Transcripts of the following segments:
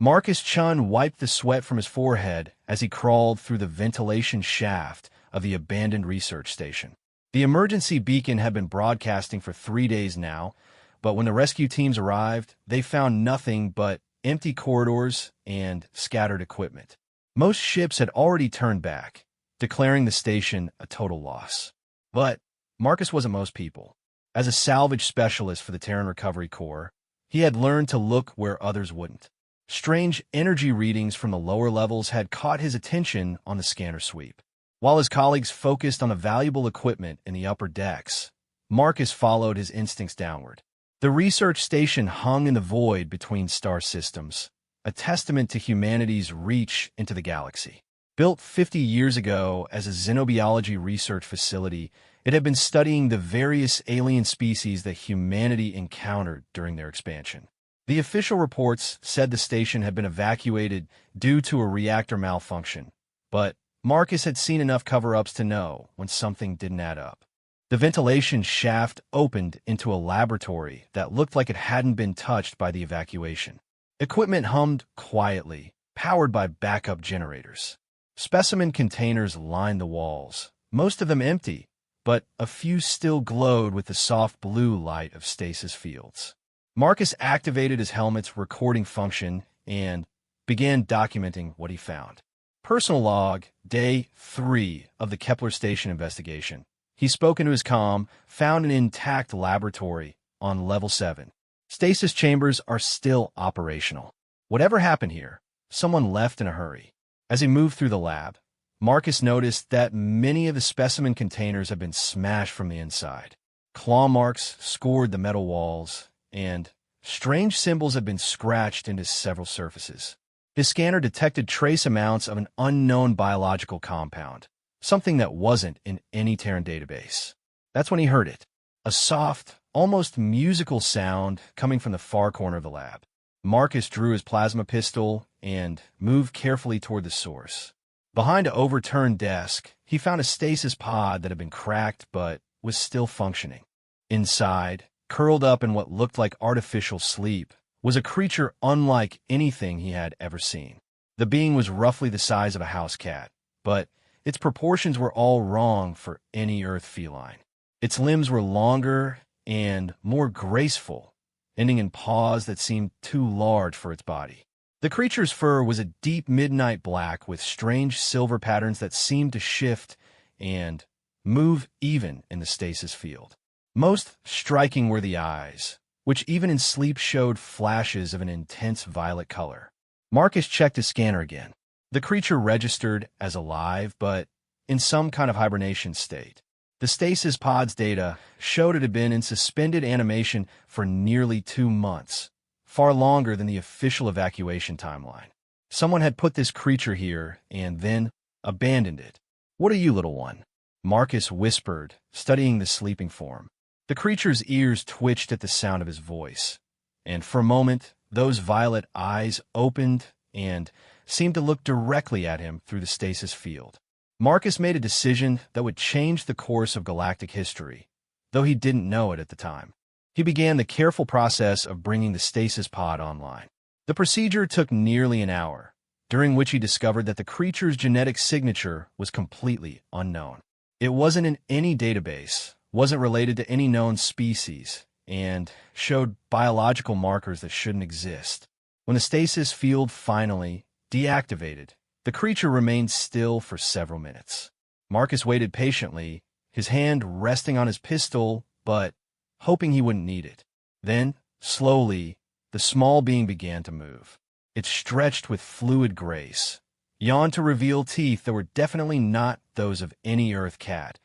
Marcus Chun wiped the sweat from his forehead as he crawled through the ventilation shaft of the abandoned research station. The emergency beacon had been broadcasting for 3 days now, but when the rescue teams arrived, they found nothing but empty corridors and scattered equipment. Most ships had already turned back, declaring the station a total loss. But Marcus wasn't most people. As a salvage specialist for the Terran Recovery Corps, he had learned to look where others wouldn't. Strange energy readings from the lower levels had caught his attention on the scanner sweep. While his colleagues focused on the valuable equipment in the upper decks, Marcus followed his instincts downward. The research station hung in the void between star systems, a testament to humanity's reach into the galaxy. Built 50 years ago as a xenobiology research facility, it had been studying the various alien species that humanity encountered during their expansion. The official reports said the station had been evacuated due to a reactor malfunction, but Marcus had seen enough cover-ups to know when something didn't add up. The ventilation shaft opened into a laboratory that looked like it hadn't been touched by the evacuation. Equipment hummed quietly, powered by backup generators. Specimen containers lined the walls, most of them empty, but a few still glowed with the soft blue light of stasis fields. Marcus activated his helmet's recording function and began documenting what he found. Personal log, Day 3 of the Kepler Station investigation. He spoke into his comm, found an intact laboratory on Level 7. Stasis chambers are still operational. Whatever happened here, someone left in a hurry. As he moved through the lab, Marcus noticed that many of the specimen containers had been smashed from the inside. Claw marks scored the metal walls, and strange symbols had been scratched into several surfaces. His scanner detected trace amounts of an unknown biological compound, something that wasn't in any Terran database. That's when he heard it, a soft, almost musical sound coming from the far corner of the lab. Marcus drew his plasma pistol and moved carefully toward the source. Behind an overturned desk, he found a stasis pod that had been cracked but was still functioning. Inside, curled up in what looked like artificial sleep, was a creature unlike anything he had ever seen. The being was roughly the size of a house cat, but its proportions were all wrong for any Earth feline. Its limbs were longer and more graceful, ending in paws that seemed too large for its body. The creature's fur was a deep midnight black with strange silver patterns that seemed to shift and move even in the stasis field. Most striking were the eyes, which even in sleep showed flashes of an intense violet color. Marcus checked his scanner again. The creature registered as alive, but in some kind of hibernation state. The stasis pod's data showed it had been in suspended animation for nearly 2 months, far longer than the official evacuation timeline. Someone had put this creature here and then abandoned it. "What are you, little one?" Marcus whispered, studying the sleeping form. The creature's ears twitched at the sound of his voice, and for a moment, those violet eyes opened and seemed to look directly at him through the stasis field. Marcus made a decision that would change the course of galactic history, though he didn't know it at the time. He began the careful process of bringing the stasis pod online. The procedure took nearly an hour, during which he discovered that the creature's genetic signature was completely unknown. It wasn't in any database, wasn't related to any known species, and showed biological markers that shouldn't exist. When the stasis field finally deactivated, the creature remained still for several minutes. Marcus waited patiently, his hand resting on his pistol, but hoping he wouldn't need it. Then, slowly, the small being began to move. It stretched with fluid grace, yawned to reveal teeth that were definitely not those of any Earth cat,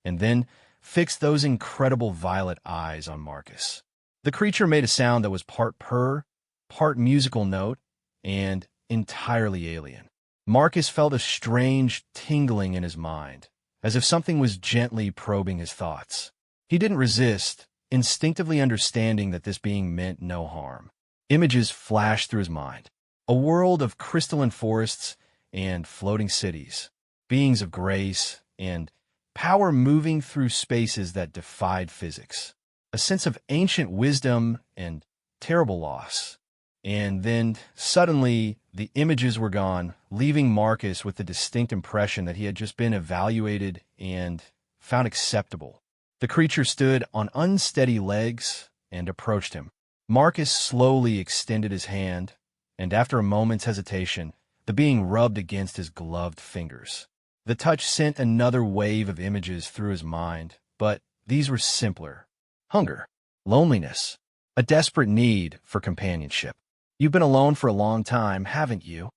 and then fixed those incredible violet eyes on Marcus. The creature made a sound that was part purr, part musical note, and entirely alien. Marcus felt a strange tingling in his mind, as if something was gently probing his thoughts. He didn't resist, instinctively understanding that this being meant no harm. Images flashed through his mind. A world of crystalline forests and floating cities, beings of grace and power moving through spaces that defied physics. A sense of ancient wisdom and terrible loss. And then, suddenly, the images were gone, leaving Marcus with the distinct impression that he had just been evaluated and found acceptable. The creature stood on unsteady legs and approached him. Marcus slowly extended his hand, and after a moment's hesitation, the being rubbed against his gloved fingers. The touch sent another wave of images through his mind, but these were simpler. Hunger, loneliness, a desperate need for companionship. You've been alone for a long time, haven't you?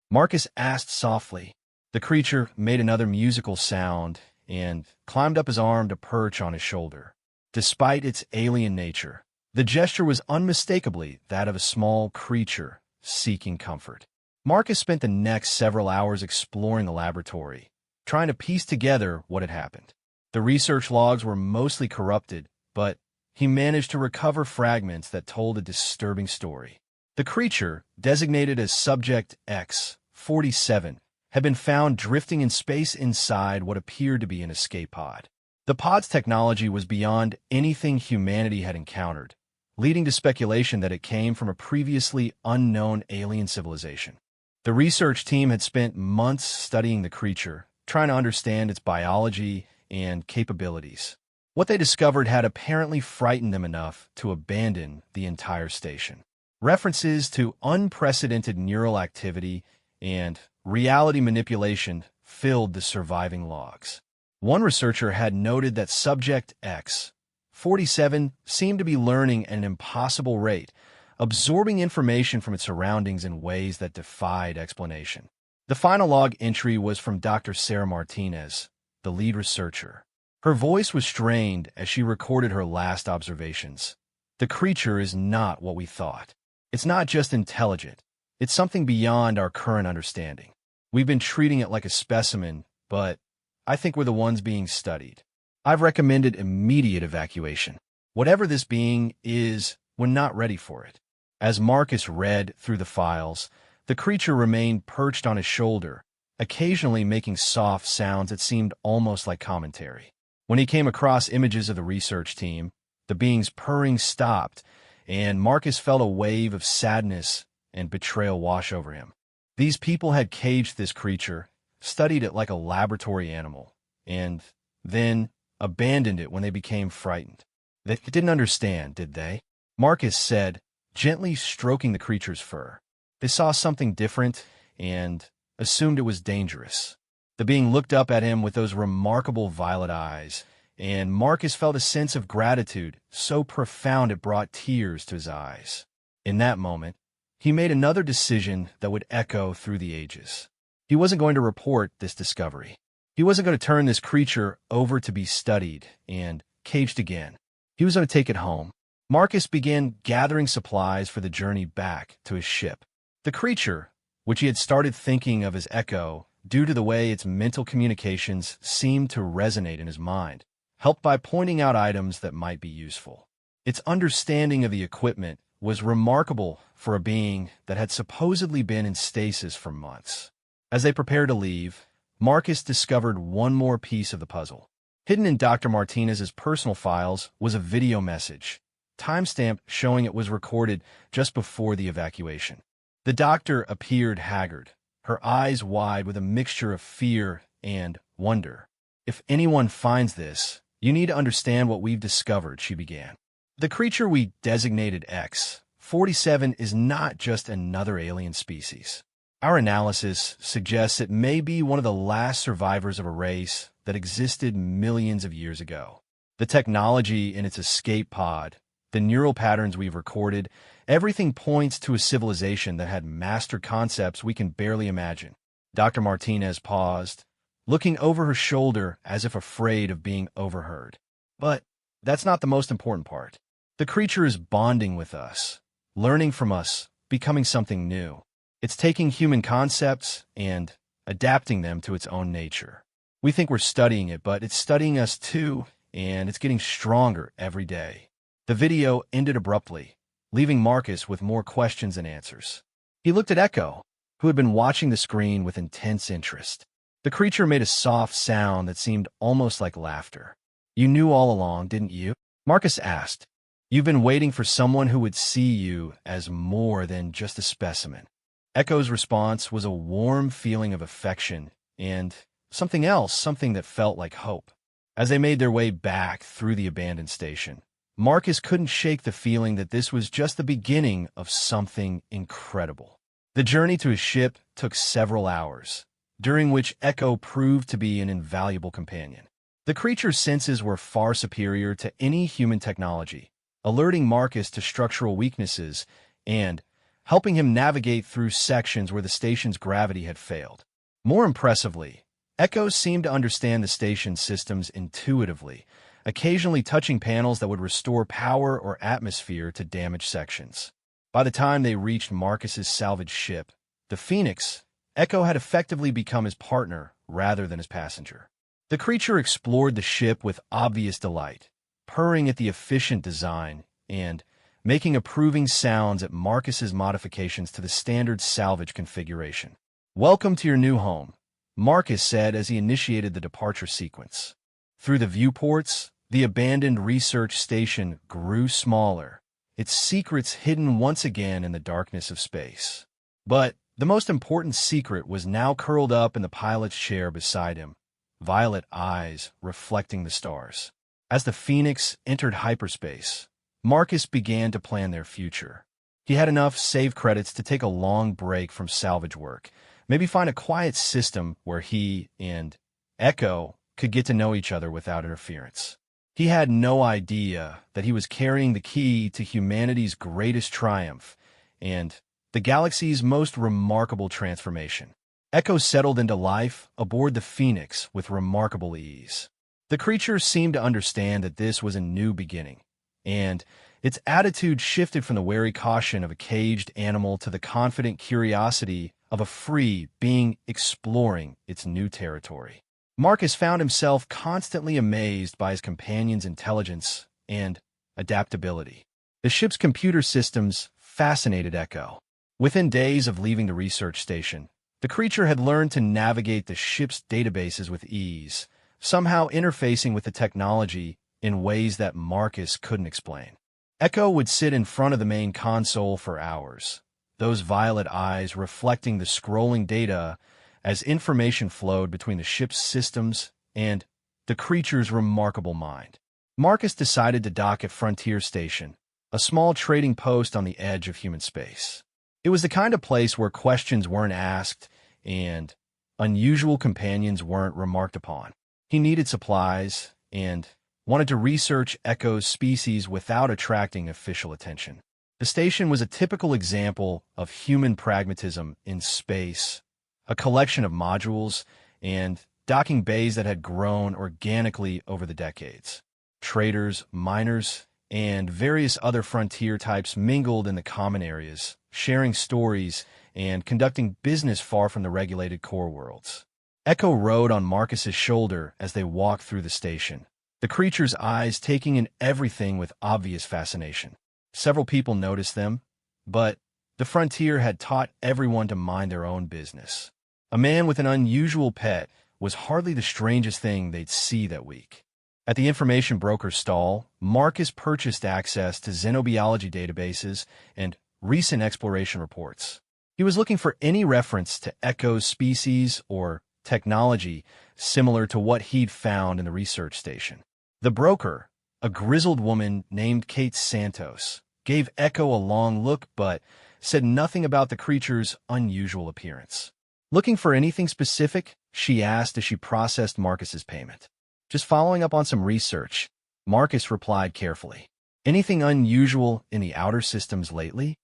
Marcus asked softly. The creature made another musical sound and climbed up his arm to perch on his shoulder. Despite its alien nature, the gesture was unmistakably that of a small creature seeking comfort. Marcus spent the next several hours exploring the laboratory, trying to piece together what had happened. The research logs were mostly corrupted, but he managed to recover fragments that told a disturbing story. The creature, designated as Subject X-47, had been found drifting in space inside what appeared to be an escape pod. The pod's technology was beyond anything humanity had encountered, leading to speculation that it came from a previously unknown alien civilization. The research team had spent months studying the creature, trying to understand its biology and capabilities. What they discovered had apparently frightened them enough to abandon the entire station. References to unprecedented neural activity and reality manipulation filled the surviving logs. One researcher had noted that Subject X-47 seemed to be learning at an impossible rate, absorbing information from its surroundings in ways that defied explanation. The final log entry was from Dr. Sarah Martinez, the lead researcher. Her voice was strained as she recorded her last observations. The creature is not what we thought. It's not just intelligent. It's something beyond our current understanding. We've been treating it like a specimen, but I think we're the ones being studied. I've recommended immediate evacuation. Whatever this being is, we're not ready for it. As Marcus read through the files, the creature remained perched on his shoulder, occasionally making soft sounds that seemed almost like commentary. When he came across images of the research team, the being's purring stopped, and Marcus felt a wave of sadness and betrayal wash over him. These people had caged this creature, studied it like a laboratory animal, and then abandoned it when they became frightened. They didn't understand, did they? Marcus said, gently stroking the creature's fur. They saw something different and assumed it was dangerous. The being looked up at him with those remarkable violet eyes, and Marcus felt a sense of gratitude so profound it brought tears to his eyes. In that moment, he made another decision that would echo through the ages. He wasn't going to report this discovery. He wasn't going to turn this creature over to be studied and caged again. He was going to take it home. Marcus began gathering supplies for the journey back to his ship. The creature, which he had started thinking of as Echo due to the way its mental communications seemed to resonate in his mind, helped by pointing out items that might be useful. Its understanding of the equipment was remarkable for a being that had supposedly been in stasis for months. As they prepared to leave, Marcus discovered one more piece of the puzzle. Hidden in Dr. Martinez's personal files was a video message, timestamped showing it was recorded just before the evacuation. The doctor appeared haggard, her eyes wide with a mixture of fear and wonder. If anyone finds this, you need to understand what we've discovered, she began. The creature we designated X-47 is not just another alien species. Our analysis suggests it may be one of the last survivors of a race that existed millions of years ago. The technology in its escape pod, the neural patterns we've recorded, everything points to a civilization that had mastered concepts we can barely imagine. Dr. Martinez paused, looking over her shoulder as if afraid of being overheard. But that's not the most important part. The creature is bonding with us, learning from us, becoming something new. It's taking human concepts and adapting them to its own nature. We think we're studying it, but it's studying us too, and it's getting stronger every day. The video ended abruptly, leaving Marcus with more questions than answers. He looked at Echo, who had been watching the screen with intense interest. The creature made a soft sound that seemed almost like laughter. You knew all along, didn't you? Marcus asked. You've been waiting for someone who would see you as more than just a specimen. Echo's response was a warm feeling of affection and something else, something that felt like hope. As they made their way back through the abandoned station, Marcus couldn't shake the feeling that this was just the beginning of something incredible. The journey to his ship took several hours, during which Echo proved to be an invaluable companion. The creature's senses were far superior to any human technology, alerting Marcus to structural weaknesses and helping him navigate through sections where the station's gravity had failed. More impressively, Echo seemed to understand the station's systems intuitively, occasionally touching panels that would restore power or atmosphere to damaged sections. By the time they reached Marcus's salvaged ship, the Phoenix, Echo had effectively become his partner rather than his passenger. The creature explored the ship with obvious delight, purring at the efficient design and making approving sounds at Marcus's modifications to the standard salvage configuration. "Welcome to your new home," Marcus said as he initiated the departure sequence. Through the viewports, the abandoned research station grew smaller, its secrets hidden once again in the darkness of space. But the most important secret was now curled up in the pilot's chair beside him, violet eyes reflecting the stars. As the Phoenix entered hyperspace, Marcus began to plan their future. He had enough save credits to take a long break from salvage work, maybe find a quiet system where he and Echo could get to know each other without interference. He had no idea that he was carrying the key to humanity's greatest triumph and the galaxy's most remarkable transformation. Echo settled into life aboard the Phoenix with remarkable ease. The creature seemed to understand that this was a new beginning, and its attitude shifted from the wary caution of a caged animal to the confident curiosity of a free being exploring its new territory. Marcus found himself constantly amazed by his companion's intelligence and adaptability. The ship's computer systems fascinated Echo. Within days of leaving the research station, the creature had learned to navigate the ship's databases with ease, somehow interfacing with the technology in ways that Marcus couldn't explain. Echo would sit in front of the main console for hours, those violet eyes reflecting the scrolling data as information flowed between the ship's systems and the creature's remarkable mind. Marcus decided to dock at Frontier Station, a small trading post on the edge of human space. It was the kind of place where questions weren't asked and unusual companions weren't remarked upon. He needed supplies and wanted to research Echo's species without attracting official attention. The station was a typical example of human pragmatism in space, a collection of modules and docking bays that had grown organically over the decades. Traders, miners, and various other frontier types mingled in the common areas, sharing stories and conducting business far from the regulated core worlds. Echo rode on Marcus's shoulder as they walked through the station, the creature's eyes taking in everything with obvious fascination. Several people noticed them, but the frontier had taught everyone to mind their own business. A man with an unusual pet was hardly the strangest thing they'd see that week. At the information broker's stall, Marcus purchased access to xenobiology databases and recent exploration reports. He was looking for any reference to Echo's species or technology similar to what he'd found in the research station. The broker, a grizzled woman named Kate Santos, gave Echo a long look but said nothing about the creature's unusual appearance. "Looking for anything specific?" she asked as she processed Marcus's payment. "Just following up on some research," Marcus replied carefully. "Anything unusual in the outer systems lately?"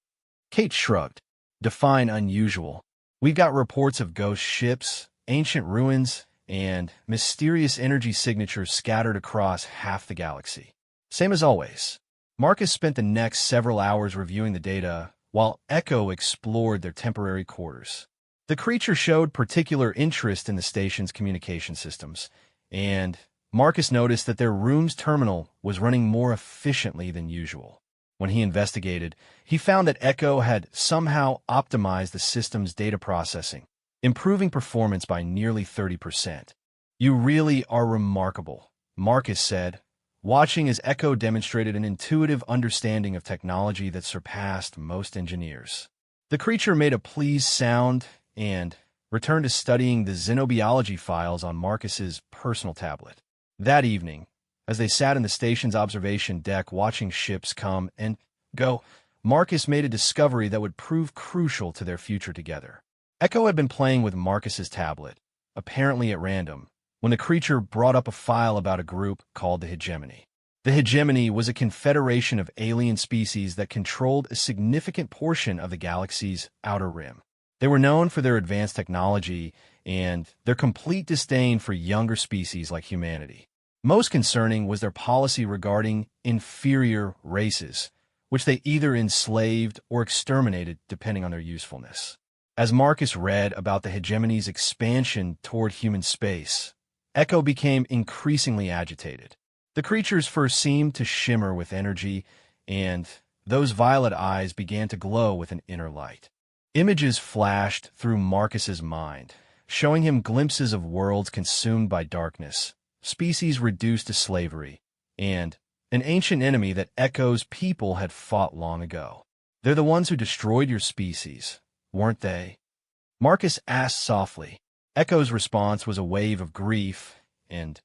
Kate shrugged. "Define unusual. We've got reports of ghost ships, ancient ruins, and mysterious energy signatures scattered across half the galaxy. Same as always." Marcus spent the next several hours reviewing the data while Echo explored their temporary quarters. The creature showed particular interest in the station's communication systems, and Marcus noticed that their room's terminal was running more efficiently than usual. When he investigated, he found that Echo had somehow optimized the system's data processing, improving performance by nearly 30%. "You really are remarkable," Marcus said, watching as Echo demonstrated an intuitive understanding of technology that surpassed most engineers. The creature made a pleased sound and returned to studying the xenobiology files on Marcus's personal tablet. That evening, as they sat in the station's observation deck watching ships come and go, Marcus made a discovery that would prove crucial to their future together. Echo had been playing with Marcus's tablet, apparently at random, when the creature brought up a file about a group called the Hegemony. The Hegemony was a confederation of alien species that controlled a significant portion of the galaxy's outer rim. They were known for their advanced technology and their complete disdain for younger species like humanity. Most concerning was their policy regarding inferior races, which they either enslaved or exterminated depending on their usefulness. As Marcus read about the Hegemony's expansion toward human space, Echo became increasingly agitated. The creatures first seemed to shimmer with energy, and those violet eyes began to glow with an inner light. Images flashed through Marcus's mind, showing him glimpses of worlds consumed by darkness, species reduced to slavery, and an ancient enemy that Echo's people had fought long ago. "They're the ones who destroyed your species, weren't they?" Marcus asked softly. Echo's response was a wave of grief and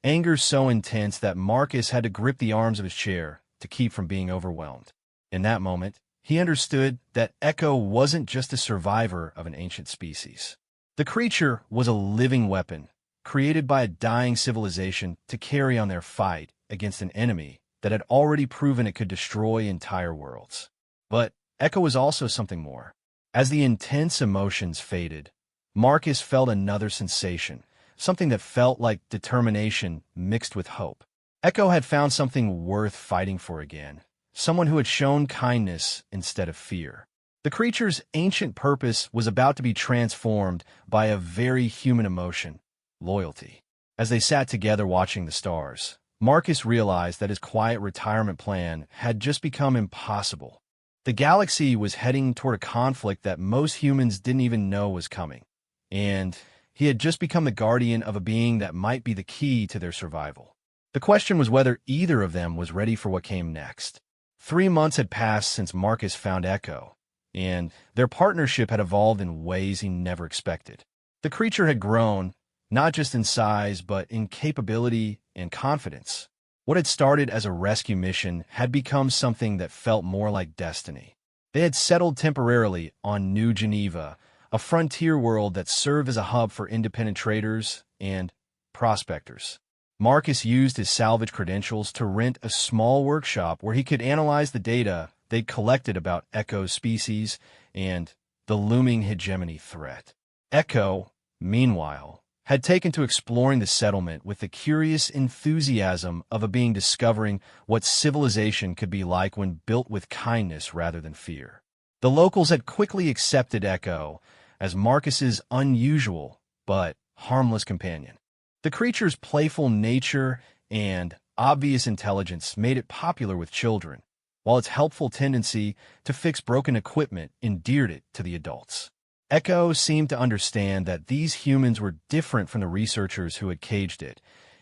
anger so intense that Marcus had to grip the arms of his chair to keep from being overwhelmed. In that moment, he understood that Echo wasn't just a survivor of an ancient species. The creature was a living weapon, created by a dying civilization to carry on their fight against an enemy that had already proven it could destroy entire worlds. But Echo was also something more. As the intense emotions faded, Marcus felt another sensation, something that felt like determination mixed with hope. Echo had found something worth fighting for again, someone who had shown kindness instead of fear. The creature's ancient purpose was about to be transformed by a very human emotion: loyalty. As they sat together watching the stars, Marcus realized that his quiet retirement plan had just become impossible. The galaxy was heading toward a conflict that most humans didn't even know was coming, and he had just become the guardian of a being that might be the key to their survival. The question was whether either of them was ready for what came next. 3 months had passed since Marcus found Echo, and their partnership had evolved in ways he never expected. The creature had grown, not just in size, but in capability and confidence. What had started as a rescue mission had become something that felt more like destiny. They had settled temporarily on New Geneva, a frontier world that served as a hub for independent traders and prospectors. Marcus used his salvage credentials to rent a small workshop where he could analyze the data they'd collected about Echo's species and the looming hegemony threat. Echo, meanwhile, had taken to exploring the settlement with the curious enthusiasm of a being discovering what civilization could be like when built with kindness rather than fear. The locals had quickly accepted Echo as Marcus's unusual but harmless companion. The creature's playful nature and obvious intelligence made it popular with children, while its helpful tendency to fix broken equipment endeared it to the adults. Echo seemed to understand that these humans were different from the researchers who had caged it,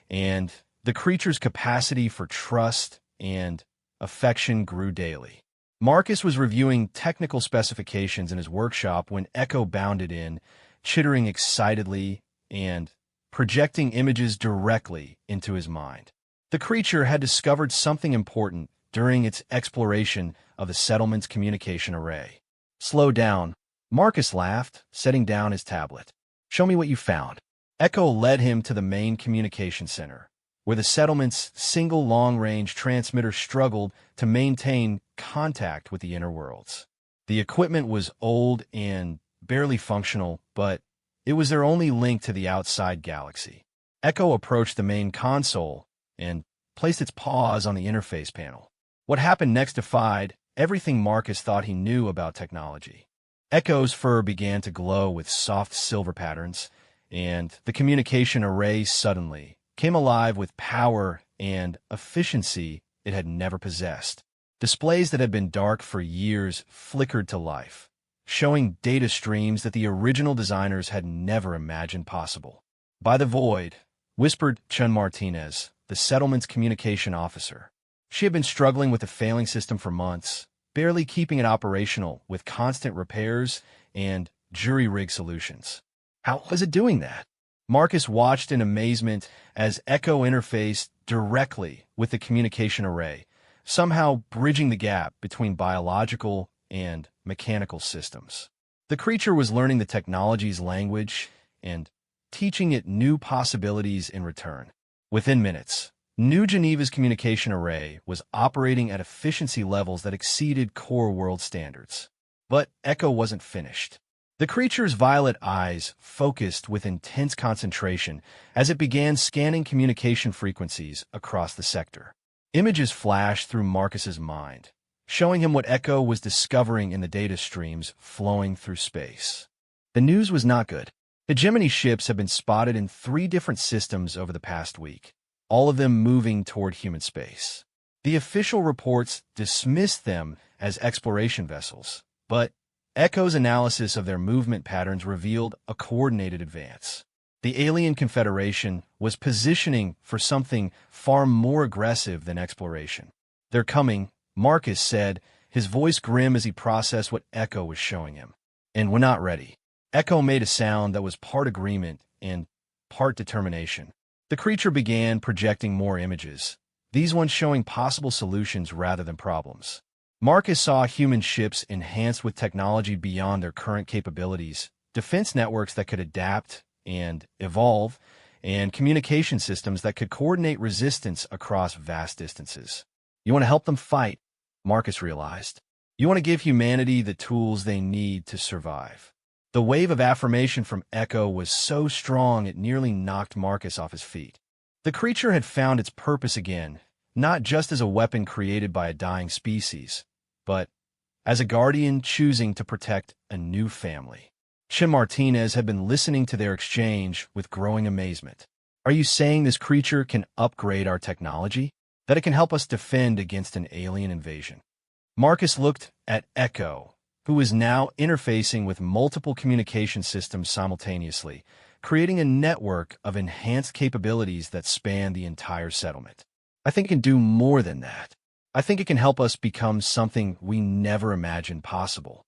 and the creature's capacity for trust and affection grew daily. Marcus was reviewing technical specifications in his workshop when Echo bounded in, chittering excitedly and projecting images directly into his mind. The creature had discovered something important during its exploration of the settlement's communication array. "Slow down," Marcus laughed, setting down his tablet. "Show me what you found." Echo led him to the main communication center, where the settlement's single long-range transmitter struggled to maintain contact with the inner worlds. The equipment was old and barely functional, but it was their only link to the outside galaxy. Echo approached the main console and placed its paws on the interface panel. What happened next defied everything Marcus thought he knew about technology. Echo's fur began to glow with soft silver patterns, and the communication array suddenly came alive with power and efficiency it had never possessed. Displays that had been dark for years flickered to life, showing data streams that the original designers had never imagined possible. "By the void," whispered Chun Martinez, the the settlement's communication officer. She had been struggling with the failing system for months, barely keeping it operational with constant repairs and jury-rig solutions. How was it doing that? Marcus watched in amazement as Echo interfaced directly with the communication array, somehow bridging the gap between biological and mechanical systems. The creature was learning the technology's language and teaching it new possibilities in return. Within minutes, New Geneva's communication array was operating at efficiency levels that exceeded core world standards. But Echo wasn't finished. The creature's violet eyes focused with intense concentration as it began scanning communication frequencies across the sector. Images flashed through Marcus's mind, showing him what Echo was discovering in the data streams flowing through space. The news was not good. Hegemony ships have been spotted in 3 different systems over the past week, all of them moving toward human space. The official reports dismissed them as exploration vessels, but Echo's analysis of their movement patterns revealed a coordinated advance. The alien confederation was positioning for something far more aggressive than exploration. "They're coming," Marcus said, his voice grim as he processed what Echo was showing him. "And we're not ready." Echo made a sound that was part agreement and part determination. The creature began projecting more images, these ones showing possible solutions rather than problems. Marcus saw human ships enhanced with technology beyond their current capabilities, defense networks that could adapt and evolve, and communication systems that could coordinate resistance across vast distances. "You want to help them fight," Marcus realized. "You want to give humanity the tools they need to survive." The wave of affirmation from Echo was so strong it nearly knocked Marcus off his feet. The creature had found its purpose again, not just as a weapon created by a dying species, but as a guardian choosing to protect a new family. Chin Martinez had been listening to their exchange with growing amazement. "Are you saying this creature can upgrade our technology? That it can help us defend against an alien invasion?" Marcus looked at Echo, who was now interfacing with multiple communication systems simultaneously, creating a network of enhanced capabilities that span the entire settlement. "I think it can do more than that. I think it can help us become something we never imagined possible."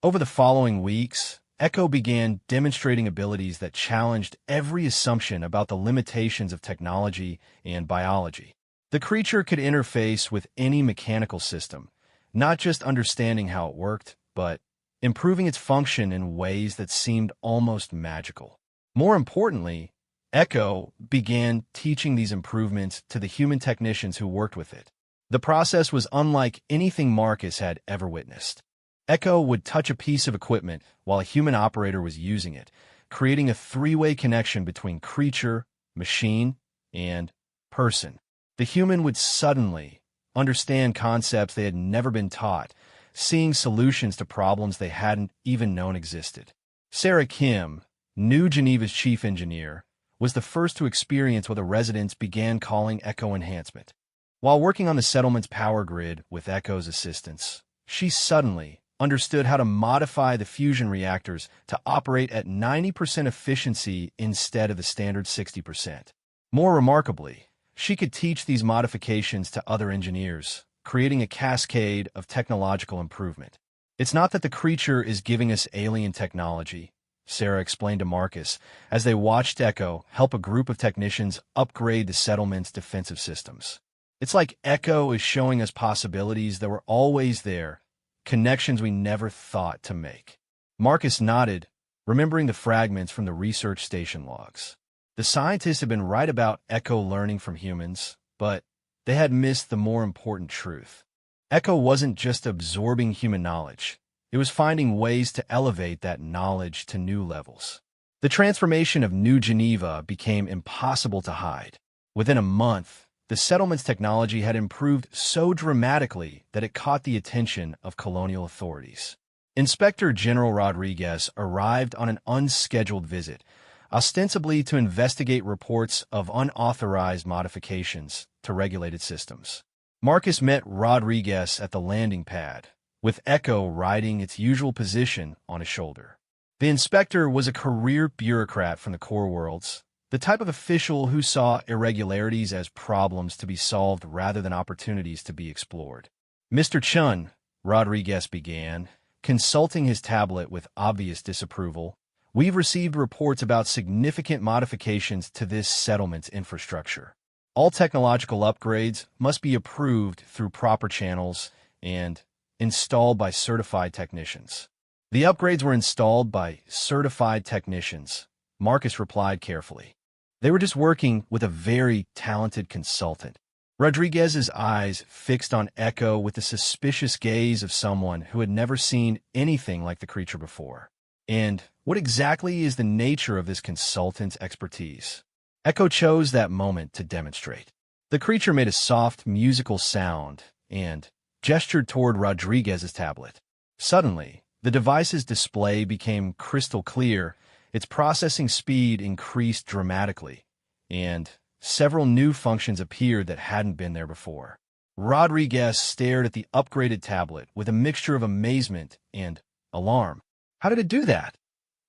Over the following weeks, Echo began demonstrating abilities that challenged every assumption about the limitations of technology and biology. The creature could interface with any mechanical system, not just understanding how it worked, but improving its function in ways that seemed almost magical. More importantly, Echo began teaching these improvements to the human technicians who worked with it. The process was unlike anything Marcus had ever witnessed. Echo would touch a piece of equipment while a human operator was using it, creating a 3-way connection between creature, machine, and person. The human would suddenly understand concepts they had never been taught, seeing solutions to problems they hadn't even known existed. Sarah Kim, New Geneva's chief engineer, was the first to experience what the residents began calling Echo enhancement. While working on the settlement's power grid with Echo's assistance, she suddenly understood how to modify the fusion reactors to operate at 90% efficiency instead of the standard 60%. More remarkably, she could teach these modifications to other engineers, creating a cascade of technological improvement. "It's not that the creature is giving us alien technology," Sarah explained to Marcus as they watched Echo help a group of technicians upgrade the settlement's defensive systems. "It's like Echo is showing us possibilities that were always there, connections we never thought to make." Marcus nodded, remembering the fragments from the research station logs. The scientists had been right about Echo learning from humans, but they had missed the more important truth. Echo wasn't just absorbing human knowledge. It was finding ways to elevate that knowledge to new levels. The transformation of New Geneva became impossible to hide. Within a month, the settlement's technology had improved so dramatically that it caught the attention of colonial authorities. Inspector General Rodriguez arrived on an unscheduled visit, ostensibly to investigate reports of unauthorized modifications to regulated systems. Marcus met Rodriguez at the landing pad, with Echo riding its usual position on his shoulder. The inspector was a career bureaucrat from the core worlds, The type of official who saw irregularities as problems to be solved rather than opportunities to be explored. Mr. Chun, Rodriguez began, consulting his tablet with obvious disapproval, we've received reports about significant modifications to this settlement's infrastructure. All technological upgrades must be approved through proper channels and installed by certified technicians. The upgrades were installed by certified technicians, Marcus replied carefully. They were just working with a very talented consultant. Rodriguez's eyes fixed on Echo with the suspicious gaze of someone who had never seen anything like the creature before. And what exactly is the nature of this consultant's expertise? Echo chose that moment to demonstrate. The creature made a soft, musical sound and gestured toward Rodriguez's tablet. Suddenly, the device's display became crystal clear, its processing speed increased dramatically, and several new functions appeared that hadn't been there before. Rodriguez stared at the upgraded tablet with a mixture of amazement and alarm. How did it do that?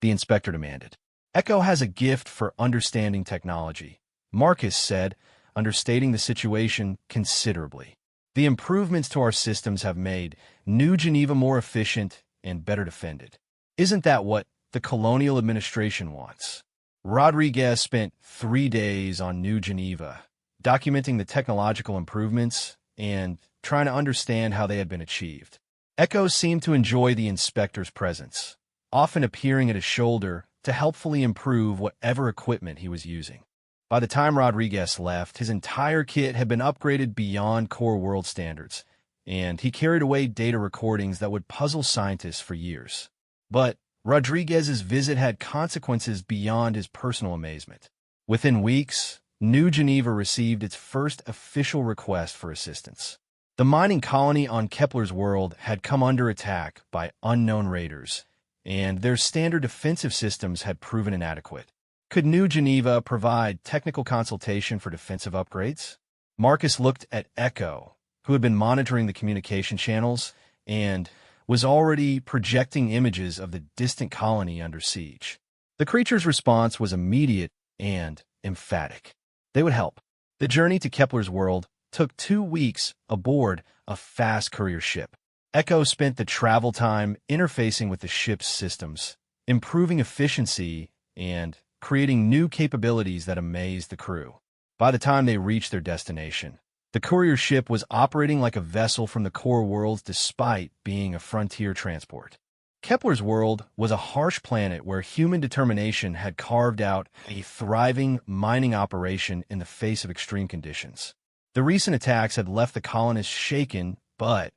The inspector demanded. Echo has a gift for understanding technology, Marcus said, understating the situation considerably. The improvements to our systems have made New Geneva more efficient and better defended. Isn't that what the colonial administration wants? Rodriguez spent 3 days on New Geneva, documenting the technological improvements and trying to understand how they had been achieved. Echo seemed to enjoy the inspector's presence, often appearing at his shoulder to helpfully improve whatever equipment he was using. By the time Rodriguez left, his entire kit had been upgraded beyond core world standards, and he carried away data recordings that would puzzle scientists for years. But Rodriguez's visit had consequences beyond his personal amazement. Within weeks, New Geneva received its first official request for assistance. The mining colony on Kepler's world had come under attack by unknown raiders, and their standard defensive systems had proven inadequate. Could New Geneva provide technical consultation for defensive upgrades? Marcus looked at Echo, who had been monitoring the communication channels and was already projecting images of the distant colony under siege. The creature's response was immediate and emphatic. They would help. The journey to Kepler's world took 2 weeks aboard a fast courier ship. Echo spent the travel time interfacing with the ship's systems, improving efficiency and creating new capabilities that amazed the crew. By the time they reached their destination, the courier ship was operating like a vessel from the core worlds despite being a frontier transport. Kepler's world was a harsh planet where human determination had carved out a thriving mining operation in the face of extreme conditions. The recent attacks had left the colonists shaken, but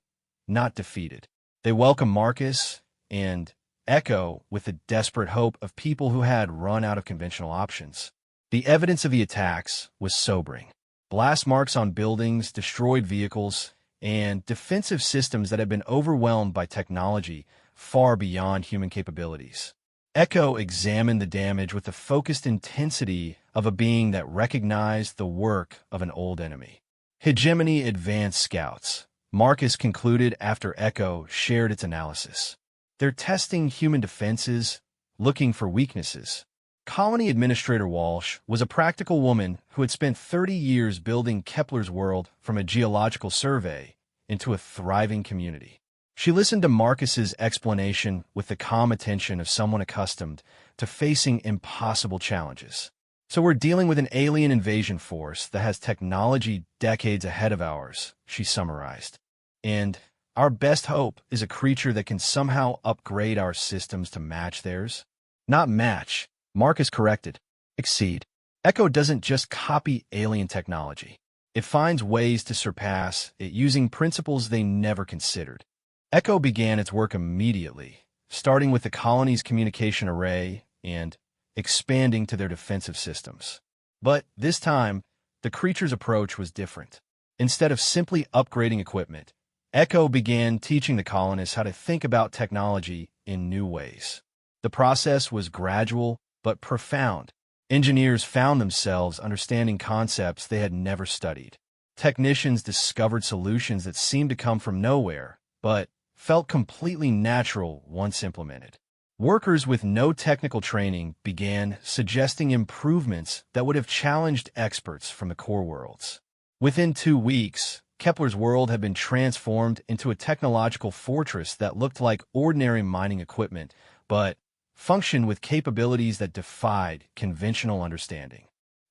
not defeated. They welcomed Marcus and Echo with the desperate hope of people who had run out of conventional options. The evidence of the attacks was sobering. Blast marks on buildings, destroyed vehicles, and defensive systems that had been overwhelmed by technology far beyond human capabilities. Echo examined the damage with the focused intensity of a being that recognized the work of an old enemy. Hegemony advanced scouts, Marcus concluded after Echo shared its analysis. They're testing human defenses, looking for weaknesses. Colony Administrator Walsh was a practical woman who had spent 30 years building Kepler's world from a geological survey into a thriving community. She listened to Marcus's explanation with the calm attention of someone accustomed to facing impossible challenges. So we're dealing with an alien invasion force that has technology decades ahead of ours, she summarized. And our best hope is a creature that can somehow upgrade our systems to match theirs. Not match, Marcus corrected. Exceed. Echo doesn't just copy alien technology. It finds ways to surpass it using principles they never considered. Echo began its work immediately, starting with the colony's communication array and expanding to their defensive systems. But this time, the creature's approach was different. Instead of simply upgrading equipment, Echo began teaching the colonists how to think about technology in new ways. The process was gradual but profound. Engineers found themselves understanding concepts they had never studied. Technicians discovered solutions that seemed to come from nowhere, but felt completely natural once implemented. Workers with no technical training began suggesting improvements that would have challenged experts from the core worlds. Within 2 weeks, Kepler's world had been transformed into a technological fortress that looked like ordinary mining equipment, but functioned with capabilities that defied conventional understanding.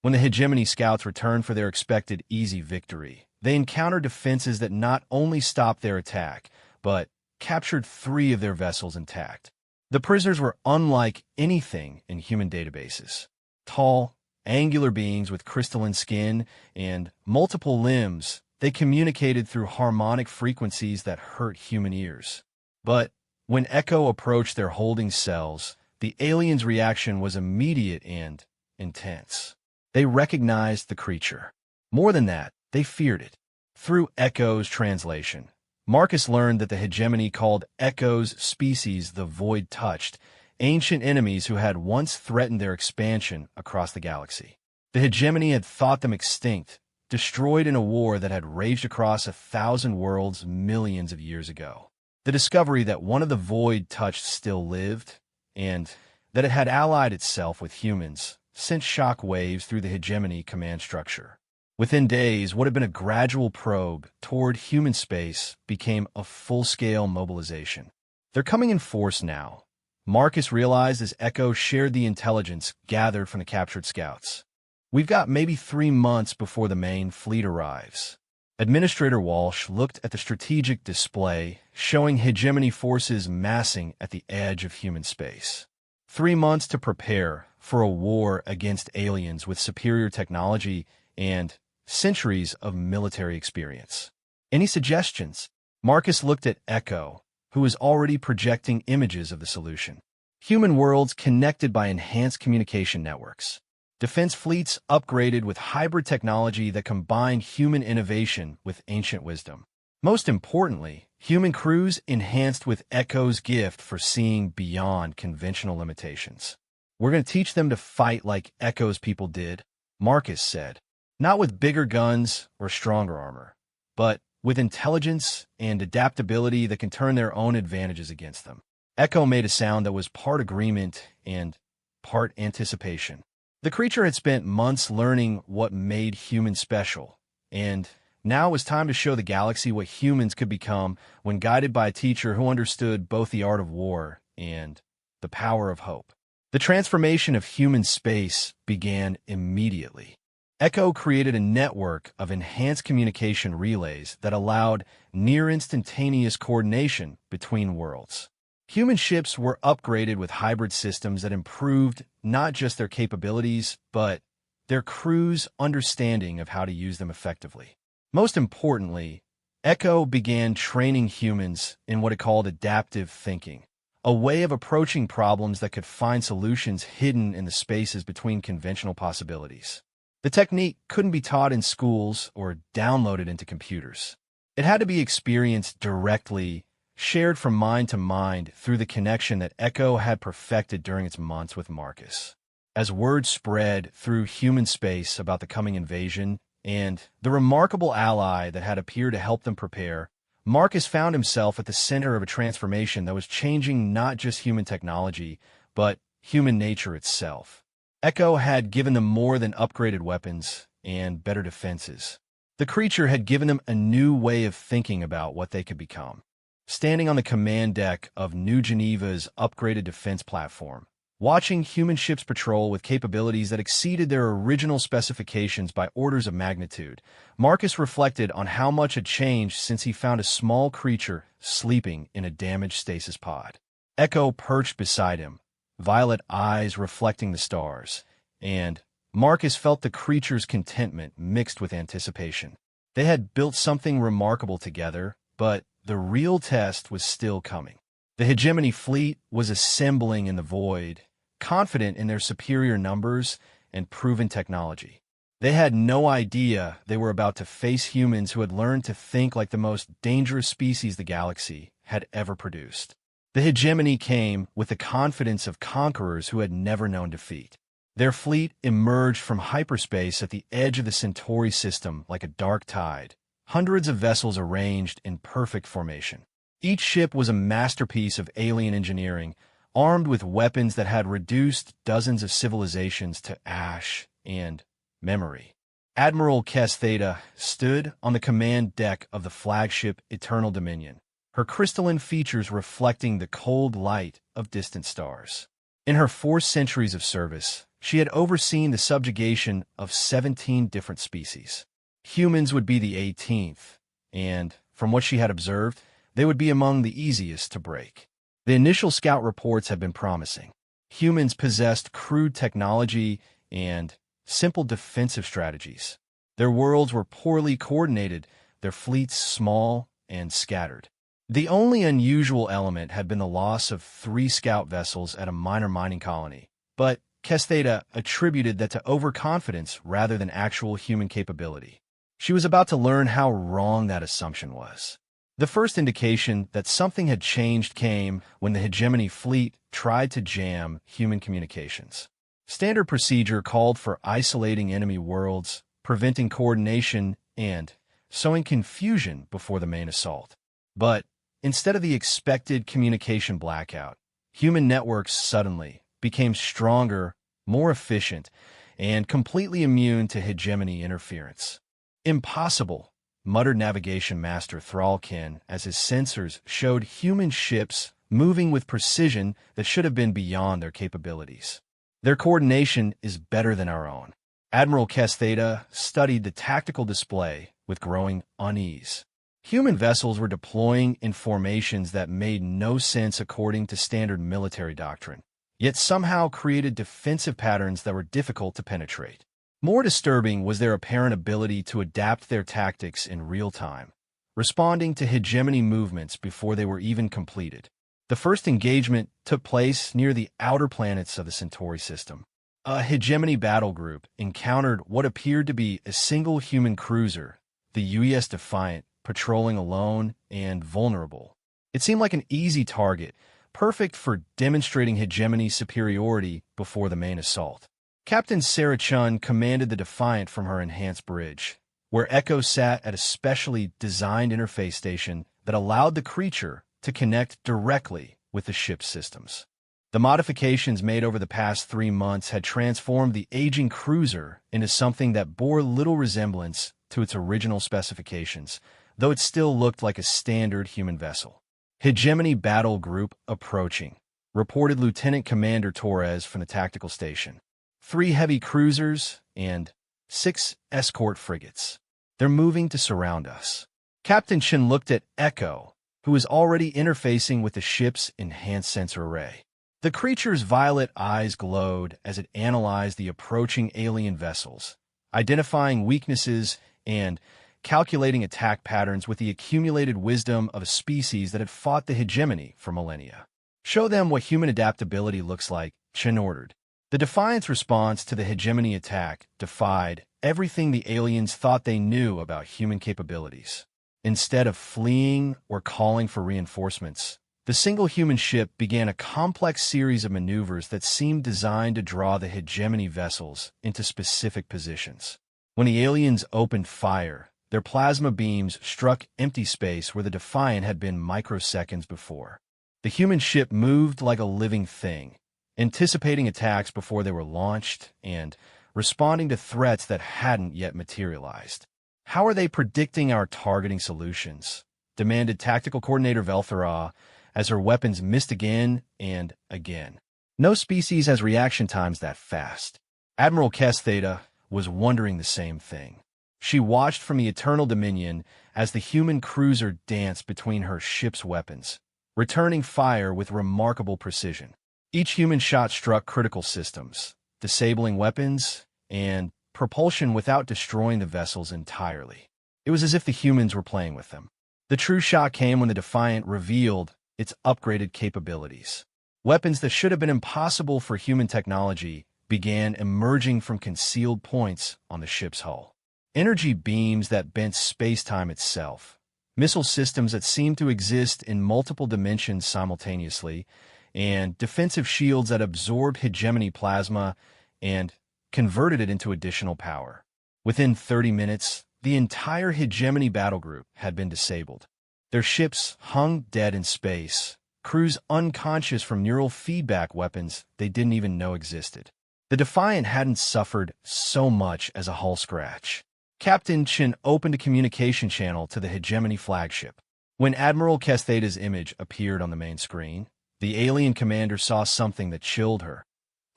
When the Hegemony scouts returned for their expected easy victory, they encountered defenses that not only stopped their attack, but captured 3 of their vessels intact. The prisoners were unlike anything in human databases. Tall, angular beings with crystalline skin and multiple limbs, they communicated through harmonic frequencies that hurt human ears. But when Echo approached their holding cells, the aliens' reaction was immediate and intense. They recognized the creature. More than that, they feared it. Through Echo's translation, Marcus learned that the Hegemony called Echo's species the Void-Touched, ancient enemies who had once threatened their expansion across the galaxy. The Hegemony had thought them extinct, destroyed in a war that had raged across 1,000 worlds millions of years ago. The discovery that one of the Void-Touched still lived, and that it had allied itself with humans, sent shock waves through the Hegemony command structure. Within days, what had been a gradual probe toward human space became a full-scale mobilization. They're coming in force now, Marcus realized as Echo shared the intelligence gathered from the captured scouts. We've got maybe 3 months before the main fleet arrives. Administrator Walsh looked at the strategic display, showing Hegemony forces massing at the edge of human space. 3 months to prepare for a war against aliens with superior technology and centuries of military experience. Any suggestions? Marcus looked at Echo, who was already projecting images of the solution. Human worlds connected by enhanced communication networks. Defense fleets upgraded with hybrid technology that combined human innovation with ancient wisdom. Most importantly, human crews enhanced with Echo's gift for seeing beyond conventional limitations. We're going to teach them to fight like Echo's people did, Marcus said. Not with bigger guns or stronger armor, but with intelligence and adaptability that can turn their own advantages against them. Echo made a sound that was part agreement and part anticipation. The creature had spent months learning what made humans special, and now it was time to show the galaxy what humans could become when guided by a teacher who understood both the art of war and the power of hope. The transformation of human space began immediately. Echo created a network of enhanced communication relays that allowed near-instantaneous coordination between worlds. Human ships were upgraded with hybrid systems that improved not just their capabilities, but their crews' understanding of how to use them effectively. Most importantly, Echo began training humans in what it called adaptive thinking, a way of approaching problems that could find solutions hidden in the spaces between conventional possibilities. The technique couldn't be taught in schools or downloaded into computers. It had to be experienced directly, shared from mind to mind through the connection that Echo had perfected during its months with Marcus. As word spread through human space about the coming invasion and the remarkable ally that had appeared to help them prepare, Marcus found himself at the center of a transformation that was changing not just human technology, but human nature itself. Echo had given them more than upgraded weapons and better defenses. The creature had given them a new way of thinking about what they could become. Standing on the command deck of New Geneva's upgraded defense platform, watching human ships patrol with capabilities that exceeded their original specifications by orders of magnitude, Marcus reflected on how much had changed since he found a small creature sleeping in a damaged stasis pod. Echo perched beside him, violet eyes reflecting the stars, and Marcus felt the creature's contentment mixed with anticipation. They had built something remarkable together, but the real test was still coming. The Hegemony fleet was assembling in the void, confident in their superior numbers and proven technology. They had no idea they were about to face humans who had learned to think like the most dangerous species the galaxy had ever produced. The Hegemony came with the confidence of conquerors who had never known defeat. Their fleet emerged from hyperspace at the edge of the Centauri system like a dark tide, hundreds of vessels arranged in perfect formation. Each ship was a masterpiece of alien engineering, armed with weapons that had reduced dozens of civilizations to ash and memory. Admiral Kes Theta stood on the command deck of the flagship Eternal Dominion, her crystalline features reflecting the cold light of distant stars. In her 4 centuries of service, she had overseen the subjugation of 17 different species. Humans would be the 18th, and, from what she had observed, they would be among the easiest to break. The initial scout reports had been promising. Humans possessed crude technology and simple defensive strategies. Their worlds were poorly coordinated, their fleets small and scattered. The only unusual element had been the loss of 3 scout vessels at a minor mining colony, but Kes Theta attributed that to overconfidence rather than actual human capability. She was about to learn how wrong that assumption was. The first indication that something had changed came when the Hegemony fleet tried to jam human communications. Standard procedure called for isolating enemy worlds, preventing coordination, and sowing confusion before the main assault. But instead of the expected communication blackout, human networks suddenly became stronger, more efficient, and completely immune to hegemony interference. Impossible, muttered Navigation Master Thrallkin as his sensors showed human ships moving with precision that should have been beyond their capabilities. Their coordination is better than our own. Admiral Kes Theta studied the tactical display with growing unease. Human vessels were deploying in formations that made no sense according to standard military doctrine, yet somehow created defensive patterns that were difficult to penetrate. More disturbing was their apparent ability to adapt their tactics in real time, responding to hegemony movements before they were even completed. The first engagement took place near the outer planets of the Centauri system. A hegemony battle group encountered what appeared to be a single human cruiser, the UES Defiant, patrolling alone and vulnerable. It seemed like an easy target, perfect for demonstrating hegemony superiority before the main assault. Captain Sarah Chun commanded the Defiant from her enhanced bridge, where Echo sat at a specially designed interface station that allowed the creature to connect directly with the ship's systems. The modifications made over the past 3 months had transformed the aging cruiser into something that bore little resemblance to its original specifications, though it still looked like a standard human vessel. Hegemony battle group approaching, reported Lieutenant Commander Torres from the tactical station. 3 heavy cruisers and 6 escort frigates. They're moving to surround us. Captain Chen looked at Echo, who was already interfacing with the ship's enhanced sensor array. The creature's violet eyes glowed as it analyzed the approaching alien vessels, identifying weaknesses and calculating attack patterns with the accumulated wisdom of a species that had fought the hegemony for millennia. Show them what human adaptability looks like, Chen ordered. The Defiant's response to the hegemony attack defied everything the aliens thought they knew about human capabilities. Instead of fleeing or calling for reinforcements, the single human ship began a complex series of maneuvers that seemed designed to draw the hegemony vessels into specific positions. When the aliens opened fire, their plasma beams struck empty space where the Defiant had been microseconds before. The human ship moved like a living thing, anticipating attacks before they were launched and responding to threats that hadn't yet materialized. "How are they predicting our targeting solutions?" demanded Tactical Coordinator Velthara as her weapons missed again and again. No species has reaction times that fast. Admiral Kes Theta was wondering the same thing. She watched from the Eternal Dominion as the human cruiser danced between her ship's weapons, returning fire with remarkable precision. Each human shot struck critical systems, disabling weapons and propulsion without destroying the vessels entirely. It was as if the humans were playing with them. The true shock came when the Defiant revealed its upgraded capabilities. Weapons that should have been impossible for human technology began emerging from concealed points on the ship's hull. Energy beams that bent space-time itself, missile systems that seemed to exist in multiple dimensions simultaneously, and defensive shields that absorbed hegemony plasma and converted it into additional power. Within 30 minutes, the entire hegemony battle group had been disabled. Their ships hung dead in space, crews unconscious from neural feedback weapons they didn't even know existed. The Defiant hadn't suffered so much as a hull scratch. Captain Chin opened a communication channel to the Hegemony flagship. When Admiral Kestheta's image appeared on the main screen, the alien commander saw something that chilled her.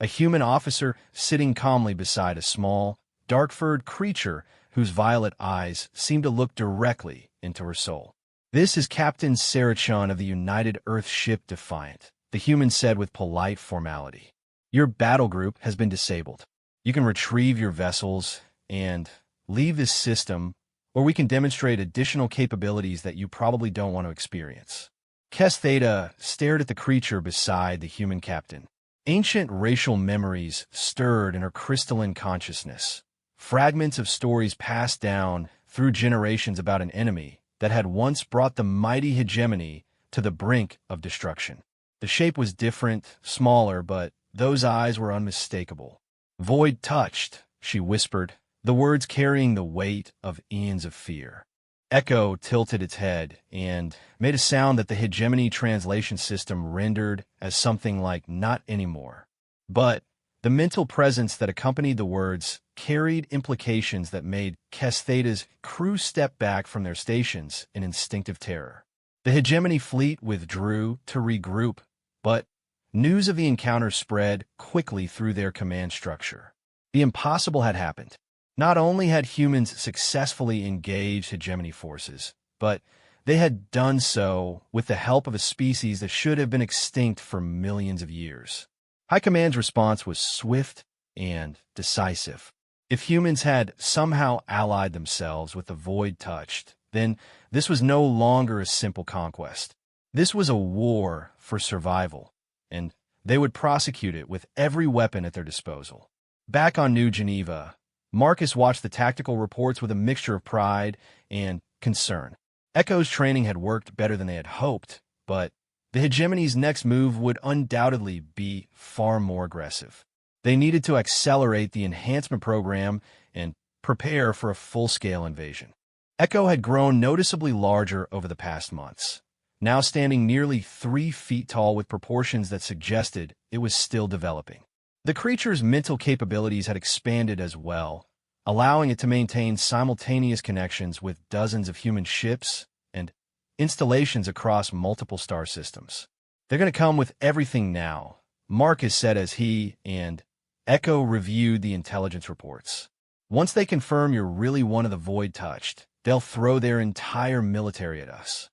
A human officer sitting calmly beside a small, dark-furred creature whose violet eyes seemed to look directly into her soul. "This is Captain Sarachon of the United Earth ship Defiant," the human said with polite formality. "Your battle group has been disabled. You can retrieve your vessels and leave this system, or we can demonstrate additional capabilities that you probably don't want to experience." Kestheta stared at the creature beside the human captain. Ancient racial memories stirred in her crystalline consciousness. Fragments of stories passed down through generations about an enemy that had once brought the mighty hegemony to the brink of destruction. The shape was different, smaller, but those eyes were unmistakable. "Void touched," she whispered, the words carrying the weight of eons of fear. Echo tilted its head and made a sound that the hegemony translation system rendered as something like "not anymore." But the mental presence that accompanied the words carried implications that made Kestheta's crew step back from their stations in instinctive terror. The hegemony fleet withdrew to regroup, but news of the encounter spread quickly through their command structure. The impossible had happened. Not only had humans successfully engaged hegemony forces, but they had done so with the help of a species that should have been extinct for millions of years. High Command's response was swift and decisive. If humans had somehow allied themselves with the Void touched, then this was no longer a simple conquest. This was a war for survival, and they would prosecute it with every weapon at their disposal. Back on New Geneva, Marcus watched the tactical reports with a mixture of pride and concern. Echo's training had worked better than they had hoped, but the hegemony's next move would undoubtedly be far more aggressive. They needed to accelerate the enhancement program and prepare for a full-scale invasion. Echo had grown noticeably larger over the past months, now standing nearly 3 feet tall with proportions that suggested it was still developing. The creature's mental capabilities had expanded as well, allowing it to maintain simultaneous connections with dozens of human ships and installations across multiple star systems. "They're going to come with everything now," Marcus said as he and Echo reviewed the intelligence reports. "Once they confirm you're really one of the Void touched, they'll throw their entire military at us."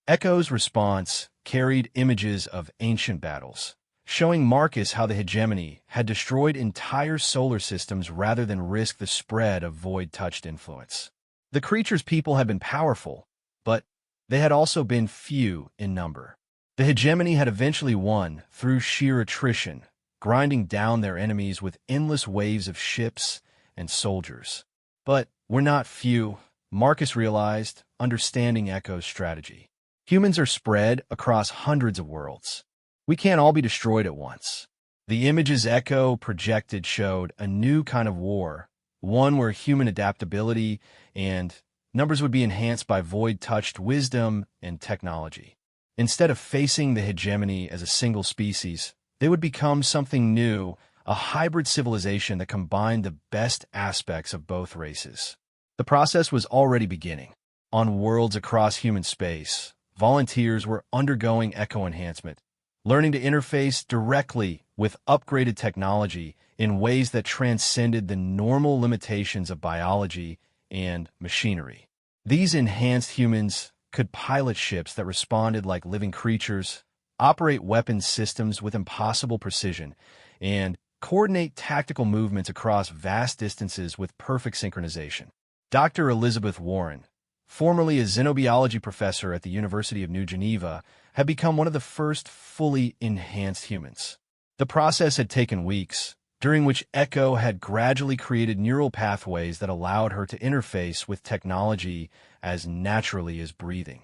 Echo's response carried images of ancient battles, showing Marcus how the hegemony had destroyed entire solar systems rather than risk the spread of Void-touched influence. The creature's people had been powerful, but they had also been few in number. The hegemony had eventually won through sheer attrition, grinding down their enemies with endless waves of ships and soldiers. "But we're not few," Marcus realized, understanding Echo's strategy. "Humans are spread across hundreds of worlds. We can't all be destroyed at once." The images Echo projected showed a new kind of war, one where human adaptability and numbers would be enhanced by Void-touched wisdom and technology. Instead of facing the hegemony as a single species, they would become something new, a hybrid civilization that combined the best aspects of both races. The process was already beginning. On worlds across human space, volunteers were undergoing Echo enhancement, learning to interface directly with upgraded technology in ways that transcended the normal limitations of biology and machinery. These enhanced humans could pilot ships that responded like living creatures, operate weapons systems with impossible precision, and coordinate tactical movements across vast distances with perfect synchronization. Dr. Elizabeth Warren, formerly a xenobiology professor at the University of New Geneva, had become one of the first fully enhanced humans. The process had taken weeks, during which Echo had gradually created neural pathways that allowed her to interface with technology as naturally as breathing.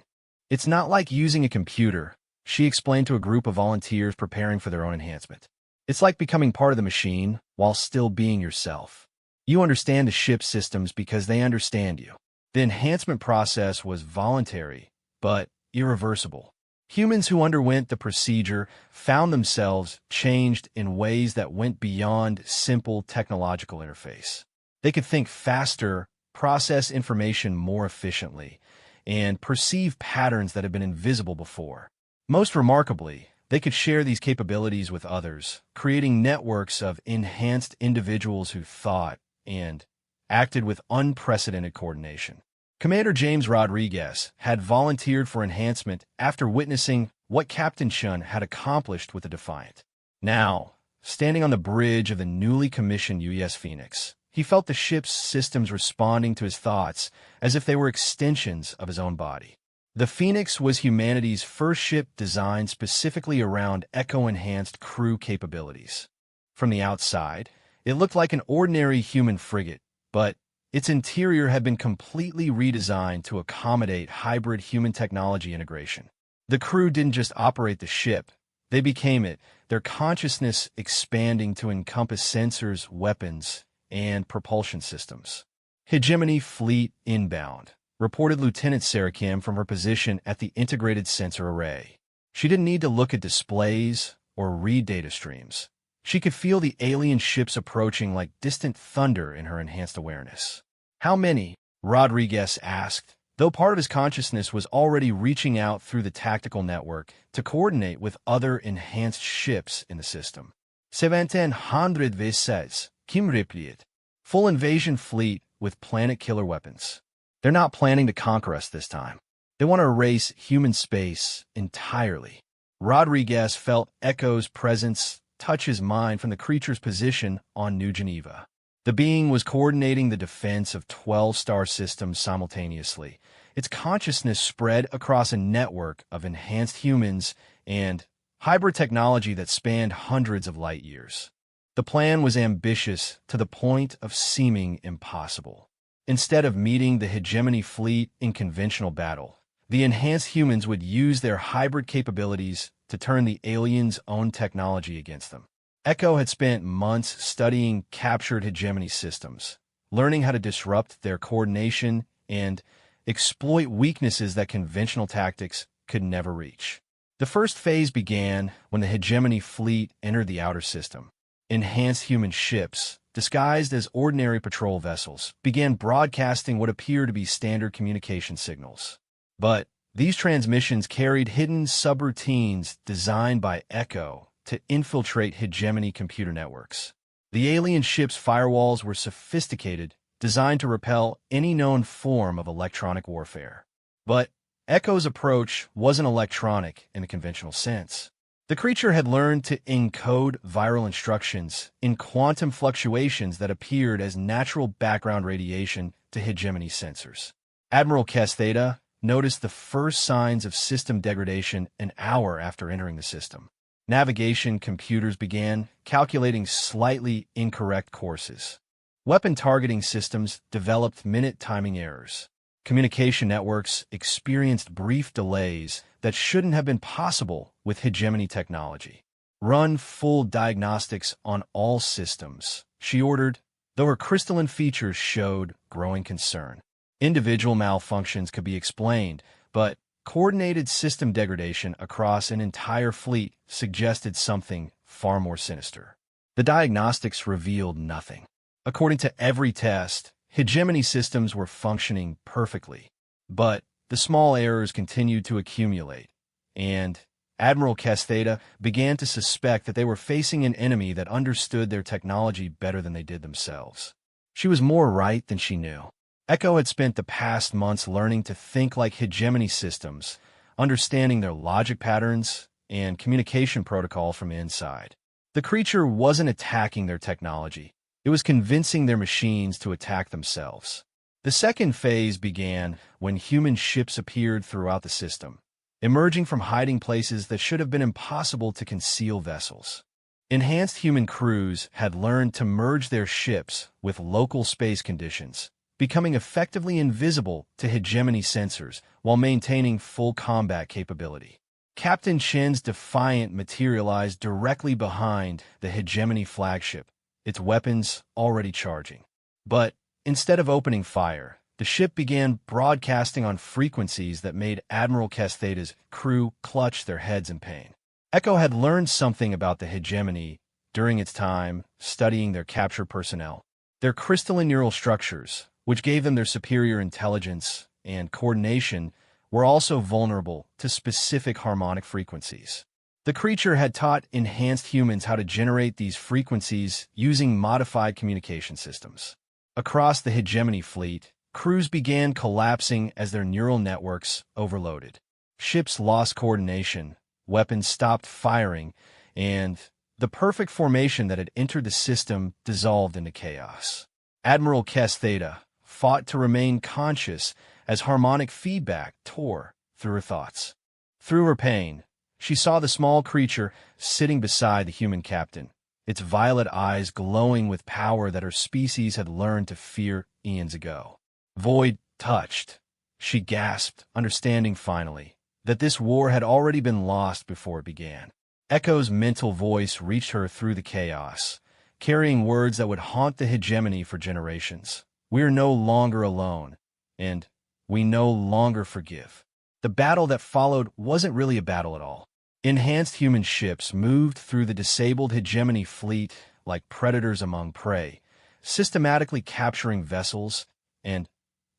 "It's not like using a computer," she explained to a group of volunteers preparing for their own enhancement. "It's like becoming part of the machine while still being yourself. You understand the ship's systems because they understand you." The enhancement process was voluntary, but irreversible. Humans who underwent the procedure found themselves changed in ways that went beyond simple technological interface. They could think faster, process information more efficiently, and perceive patterns that had been invisible before. Most remarkably, they could share these capabilities with others, creating networks of enhanced individuals who thought and acted with unprecedented coordination. Commander James Rodriguez had volunteered for enhancement after witnessing what Captain Chun had accomplished with the Defiant. Now, standing on the bridge of the newly commissioned UES Phoenix, he felt the ship's systems responding to his thoughts as if they were extensions of his own body. The Phoenix was humanity's first ship designed specifically around echo-enhanced crew capabilities. From the outside, it looked like an ordinary human frigate, but its interior had been completely redesigned to accommodate hybrid human technology integration. The crew didn't just operate the ship, they became it, their consciousness expanding to encompass sensors, weapons, and propulsion systems. Hegemony Fleet inbound, reported Lieutenant Sarah Kim from her position at the Integrated Sensor Array. She didn't need to look at displays or read data streams. She could feel the alien ships approaching like distant thunder in her enhanced awareness. How many? Rodriguez asked, though part of his consciousness was already reaching out through the tactical network to coordinate with other enhanced ships in the system. 1700 V6, Kim replied. Full invasion fleet with planet-killer weapons. They're not planning to conquer us this time. They want to erase human space entirely. Rodriguez felt Echo's presence touch his mind from the creature's position on New Geneva. The being was coordinating the defense of 12 star systems simultaneously. Its consciousness spread across a network of enhanced humans and hybrid technology that spanned hundreds of light years. The plan was ambitious to the point of seeming impossible. Instead of meeting the hegemony fleet in conventional battle, the enhanced humans would use their hybrid capabilities to turn the aliens' own technology against them. Echo had spent months studying captured hegemony systems, learning how to disrupt their coordination and exploit weaknesses that conventional tactics could never reach. The first phase began when the hegemony fleet entered the outer system. Enhanced human ships, disguised as ordinary patrol vessels, began broadcasting what appeared to be standard communication signals. But these transmissions carried hidden subroutines designed by Echo to infiltrate hegemony computer networks. The alien ship's firewalls were sophisticated, designed to repel any known form of electronic warfare. But Echo's approach wasn't electronic in the conventional sense. The creature had learned to encode viral instructions in quantum fluctuations that appeared as natural background radiation to hegemony sensors. Admiral Theta noticed the first signs of system degradation an hour after entering the system. Navigation computers began calculating slightly incorrect courses. Weapon targeting systems developed minute timing errors. Communication networks experienced brief delays that shouldn't have been possible with hegemony technology. Run full diagnostics on all systems, she ordered, though her crystalline features showed growing concern. Individual malfunctions could be explained, but coordinated system degradation across an entire fleet suggested something far more sinister. The diagnostics revealed nothing. According to every test, hegemony systems were functioning perfectly, but the small errors continued to accumulate, and Admiral Theta began to suspect that they were facing an enemy that understood their technology better than they did themselves. She was more right than she knew. Echo had spent the past months learning to think like hegemony systems, understanding their logic patterns and communication protocol from inside. The creature wasn't attacking their technology. It was convincing their machines to attack themselves. The second phase began when human ships appeared throughout the system, emerging from hiding places that should have been impossible to conceal vessels. Enhanced human crews had learned to merge their ships with local space conditions, becoming effectively invisible to hegemony sensors while maintaining full combat capability. Captain Chen's Defiant materialized directly behind the hegemony flagship, its weapons already charging. But instead of opening fire, the the ship began broadcasting on frequencies that made Admiral Kestheta's crew clutch their heads in pain. Echo had learned something about the hegemony during its time studying their captured personnel. Their crystalline neural structures, which gave them their superior intelligence and coordination, were also vulnerable to specific harmonic frequencies. The creature had taught enhanced humans how to generate these frequencies using modified communication systems. Across the hegemony fleet, crews began collapsing as their neural networks overloaded. Ships lost coordination, weapons stopped firing, and the perfect formation that had entered the system dissolved into chaos. Admiral Kestheta fought to remain conscious as harmonic feedback tore through her thoughts. Through her pain, she saw the small creature sitting beside the human captain, its violet eyes glowing with power that her species had learned to fear eons ago. Void touched. She gasped, understanding finally that this war had already been lost before it began. Echo's mental voice reached her through the chaos, carrying words that would haunt the hegemony for generations. We are no longer alone, and we no longer forgive. The battle that followed wasn't really a battle at all. Enhanced human ships moved through the disabled hegemony fleet like predators among prey, systematically capturing vessels and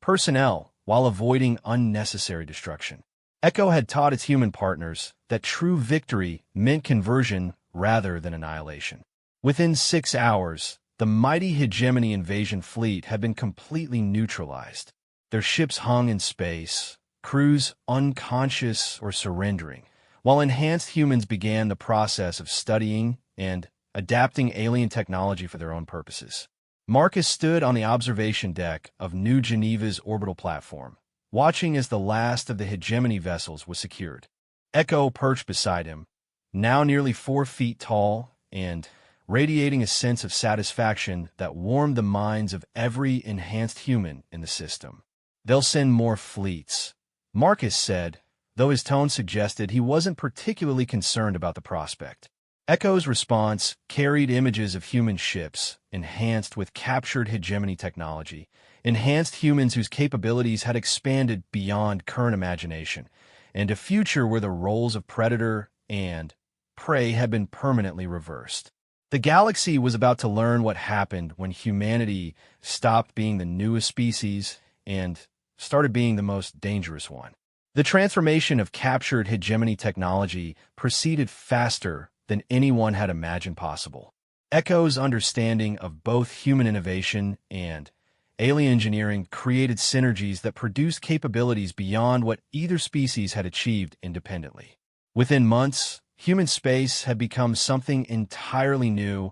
personnel while avoiding unnecessary destruction. Echo had taught its human partners that true victory meant conversion rather than annihilation. Within 6 hours, the mighty hegemony invasion fleet had been completely neutralized. Their ships hung in space, crews unconscious or surrendering, while enhanced humans began the process of studying and adapting alien technology for their own purposes. Marcus stood on the observation deck of New Geneva's orbital platform, watching as the last of the hegemony vessels was secured. Echo perched beside him, now nearly 4 feet tall and radiating a sense of satisfaction that warmed the minds of every enhanced human in the system. They'll send more fleets, Marcus said, though his tone suggested he wasn't particularly concerned about the prospect. Echo's response carried images of human ships, enhanced with captured hegemony technology, enhanced humans whose capabilities had expanded beyond current imagination, and a future where the roles of predator and prey had been permanently reversed. The galaxy was about to learn what happened when humanity stopped being the newest species and started being the most dangerous one. The transformation of captured hegemony technology proceeded faster than anyone had imagined possible. Echo's understanding of both human innovation and alien engineering created synergies that produced capabilities beyond what either species had achieved independently. Within months, human space had become something entirely new,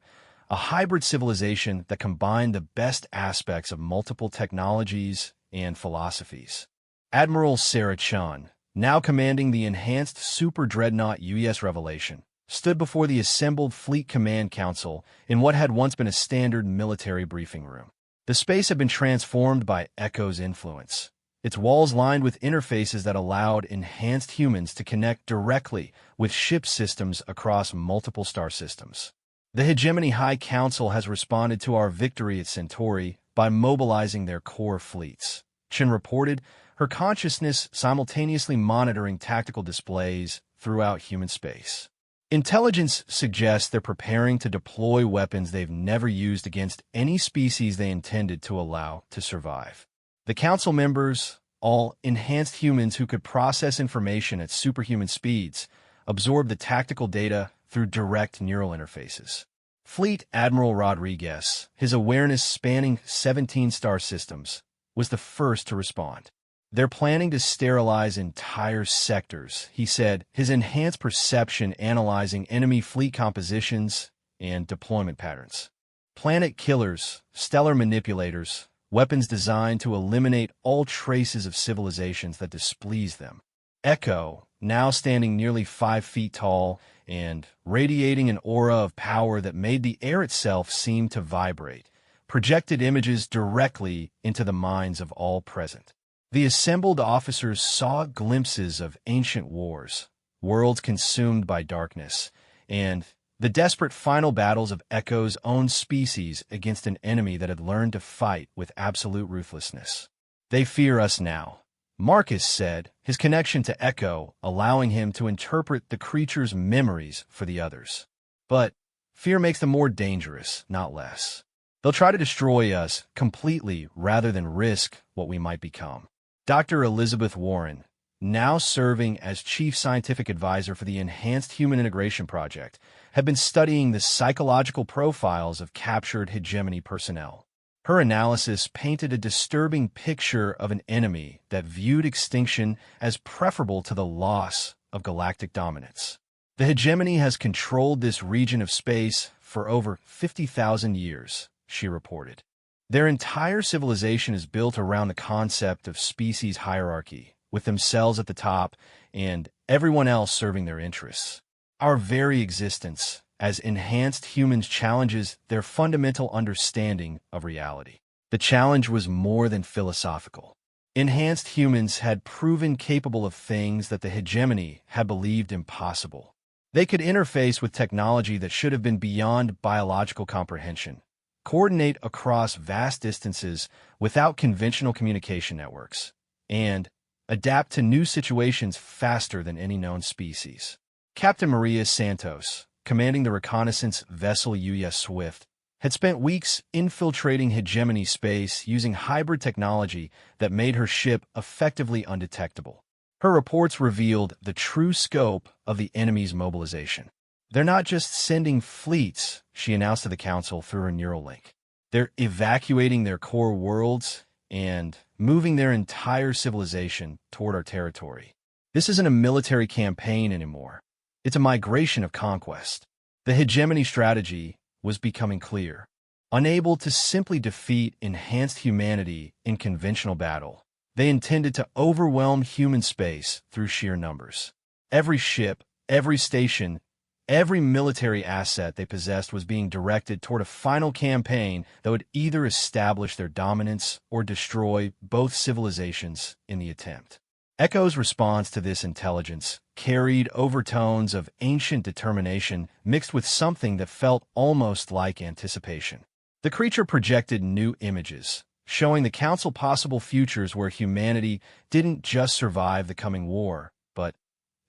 a hybrid civilization that combined the best aspects of multiple technologies and philosophies. Admiral Sarah Chun, now commanding the enhanced super dreadnought UES Revelation, stood before the assembled Fleet Command Council in what had once been a standard military briefing room. The space had been transformed by Echo's influence, its walls lined with interfaces that allowed enhanced humans to connect directly with ship systems across multiple star systems. The Hegemony High Council has responded to our victory at Centauri by mobilizing their core fleets, Chin reported, her consciousness simultaneously monitoring tactical displays throughout human space. Intelligence suggests they're preparing to deploy weapons they've never used against any species they intended to allow to survive. The council members, all enhanced humans who could process information at superhuman speeds, absorbed the tactical data through direct neural interfaces. Fleet Admiral Rodriguez, his awareness spanning 17 star systems, was the first to respond. They're planning to sterilize entire sectors, he said, his enhanced perception analyzing enemy fleet compositions and deployment patterns. Planet killers, stellar manipulators, weapons designed to eliminate all traces of civilizations that displease them. Echo, now standing nearly 5 feet tall and radiating an aura of power that made the air itself seem to vibrate, projected images directly into the minds of all present. The assembled officers saw glimpses of ancient wars, worlds consumed by darkness, and the desperate final battles of Echo's own species against an enemy that had learned to fight with absolute ruthlessness. They fear us now, Marcus said, his connection to Echo allowing him to interpret the creature's memories for the others. But fear makes them more dangerous, not less. They'll try to destroy us completely rather than risk what we might become. Dr. Elizabeth Warren, now serving as Chief Scientific Advisor for the Enhanced Human Integration Project, had been studying the psychological profiles of captured hegemony personnel. Her analysis painted a disturbing picture of an enemy that viewed extinction as preferable to the loss of galactic dominance. The hegemony has controlled this region of space for over 50,000 years, she reported. Their entire civilization is built around the concept of species hierarchy, with themselves at the top and everyone else serving their interests. Our very existence as enhanced humans challenges their fundamental understanding of reality. The challenge was more than philosophical. Enhanced humans had proven capable of things that the hegemony had believed impossible. They could interface with technology that should have been beyond biological comprehension, coordinate across vast distances without conventional communication networks, and adapt to new situations faster than any known species. Captain Maria Santos, commanding the reconnaissance vessel U.S. Swift, had spent weeks infiltrating hegemony space using hybrid technology that made her ship effectively undetectable. Her reports revealed the true scope of the enemy's mobilization. They're not just sending fleets, she announced to the Council through her Neuralink. They're evacuating their core worlds and moving their entire civilization toward our territory. This isn't a military campaign anymore. It's a migration of conquest. The hegemony strategy was becoming clear. Unable to simply defeat enhanced humanity in conventional battle, they intended to overwhelm human space through sheer numbers. Every ship, every station, every military asset they possessed was being directed toward a final campaign that would either establish their dominance or destroy both civilizations in the attempt. Echo's response to this intelligence carried overtones of ancient determination mixed with something that felt almost like anticipation. The creature projected new images, showing the Council possible futures where humanity didn't just survive the coming war, but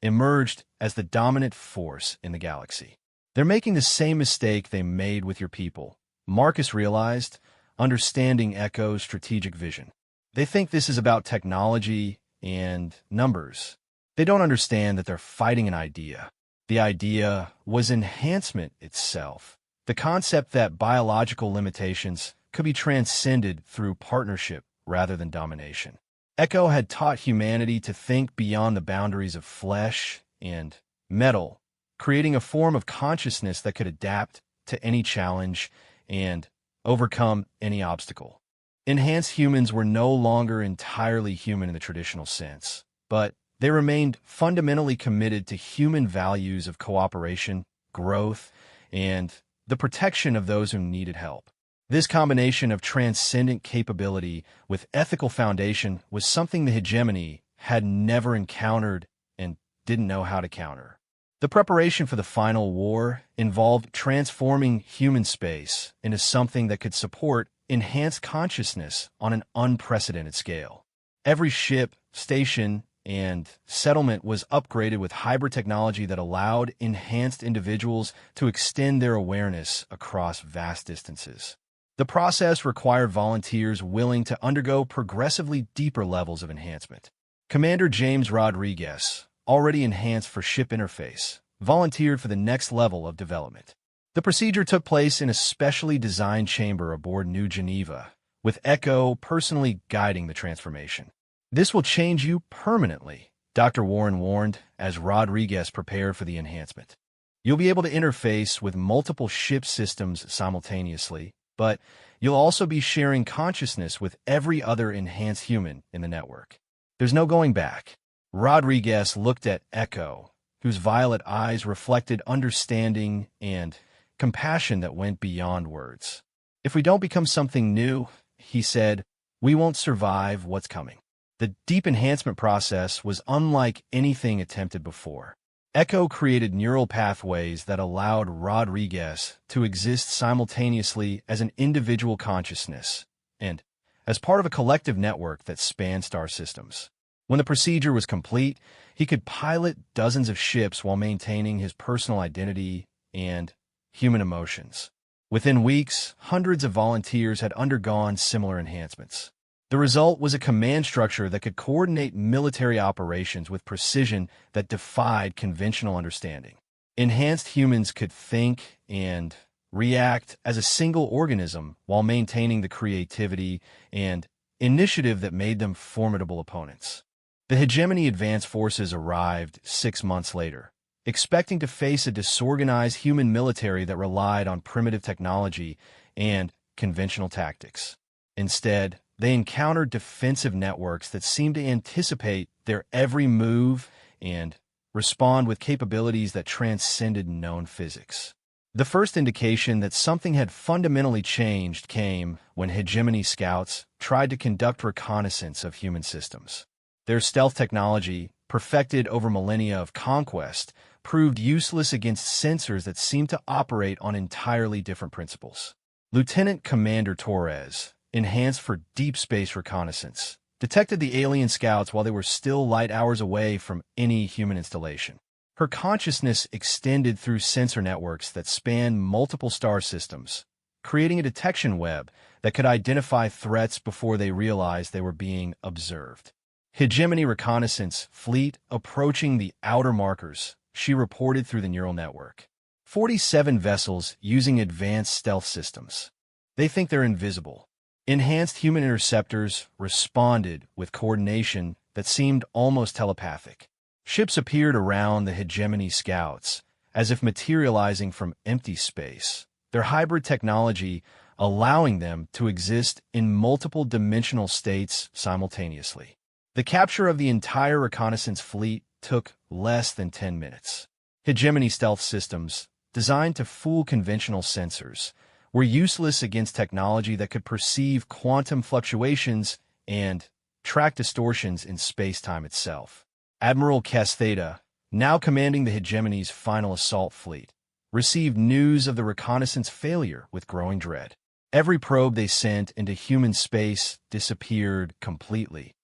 emerged as the dominant force in the galaxy. They're making the same mistake they made with your people, Marcus realized, understanding Echo's strategic vision. They think this is about technology and numbers. They don't understand that they're fighting an idea. The idea was enhancement itself, the concept that biological limitations could be transcended through partnership rather than domination. Echo had taught humanity to think beyond the boundaries of flesh and metal, creating a form of consciousness that could adapt to any challenge and overcome any obstacle. Enhanced humans were no longer entirely human in the traditional sense, but they remained fundamentally committed to human values of cooperation, growth, and the protection of those who needed help. This combination of transcendent capability with ethical foundation was something the hegemony had never encountered and didn't know how to counter. The preparation for the final war involved transforming human space into something that could support enhanced consciousness on an unprecedented scale. Every ship, station, and settlement was upgraded with hybrid technology that allowed enhanced individuals to extend their awareness across vast distances. The process required volunteers willing to undergo progressively deeper levels of enhancement. Commander James Rodriguez, already enhanced for ship interface, volunteered for the next level of development. The procedure took place in a specially designed chamber aboard New Geneva, with Echo personally guiding the transformation. This will change you permanently, Dr. Warren warned as Rodriguez prepared for the enhancement. You'll be able to interface with multiple ship systems simultaneously, but you'll also be sharing consciousness with every other enhanced human in the network. There's no going back. Rodriguez looked at Echo, whose violet eyes reflected understanding and compassion that went beyond words. If we don't become something new, he said, we won't survive what's coming. The deep enhancement process was unlike anything attempted before. Echo created neural pathways that allowed Rodriguez to exist simultaneously as an individual consciousness and as part of a collective network that spanned star systems. When the procedure was complete, he could pilot dozens of ships while maintaining his personal identity and human emotions. Within weeks, hundreds of volunteers had undergone similar enhancements. The result was a command structure that could coordinate military operations with precision that defied conventional understanding. Enhanced humans could think and react as a single organism while maintaining the creativity and initiative that made them formidable opponents. The Hegemony Advanced Forces arrived 6 months later, expecting to face a disorganized human military that relied on primitive technology and conventional tactics. Instead, they encountered defensive networks that seemed to anticipate their every move and respond with capabilities that transcended known physics. The first indication that something had fundamentally changed came when Hegemony scouts tried to conduct reconnaissance of human systems. Their stealth technology, perfected over millennia of conquest, proved useless against sensors that seemed to operate on entirely different principles. Lieutenant Commander Torres, enhanced for deep space reconnaissance, detected the alien scouts while they were still light hours away from any human installation. Her consciousness extended through sensor networks that spanned multiple star systems, creating a detection web that could identify threats before they realized they were being observed. Hegemony reconnaissance fleet approaching the outer markers, she reported through the neural network. 47 vessels using advanced stealth systems. They think they're invisible. Enhanced human interceptors responded with coordination that seemed almost telepathic. Ships appeared around the Hegemony scouts, as if materializing from empty space, their hybrid technology allowing them to exist in multiple dimensional states simultaneously. The capture of the entire reconnaissance fleet took less than 10 minutes. Hegemony stealth systems, designed to fool conventional sensors, were useless against technology that could perceive quantum fluctuations and track distortions in space-time itself. Admiral Castheta, now commanding the Hegemony's final assault fleet, received news of the reconnaissance failure with growing dread. Every probe they sent into human space disappeared completely,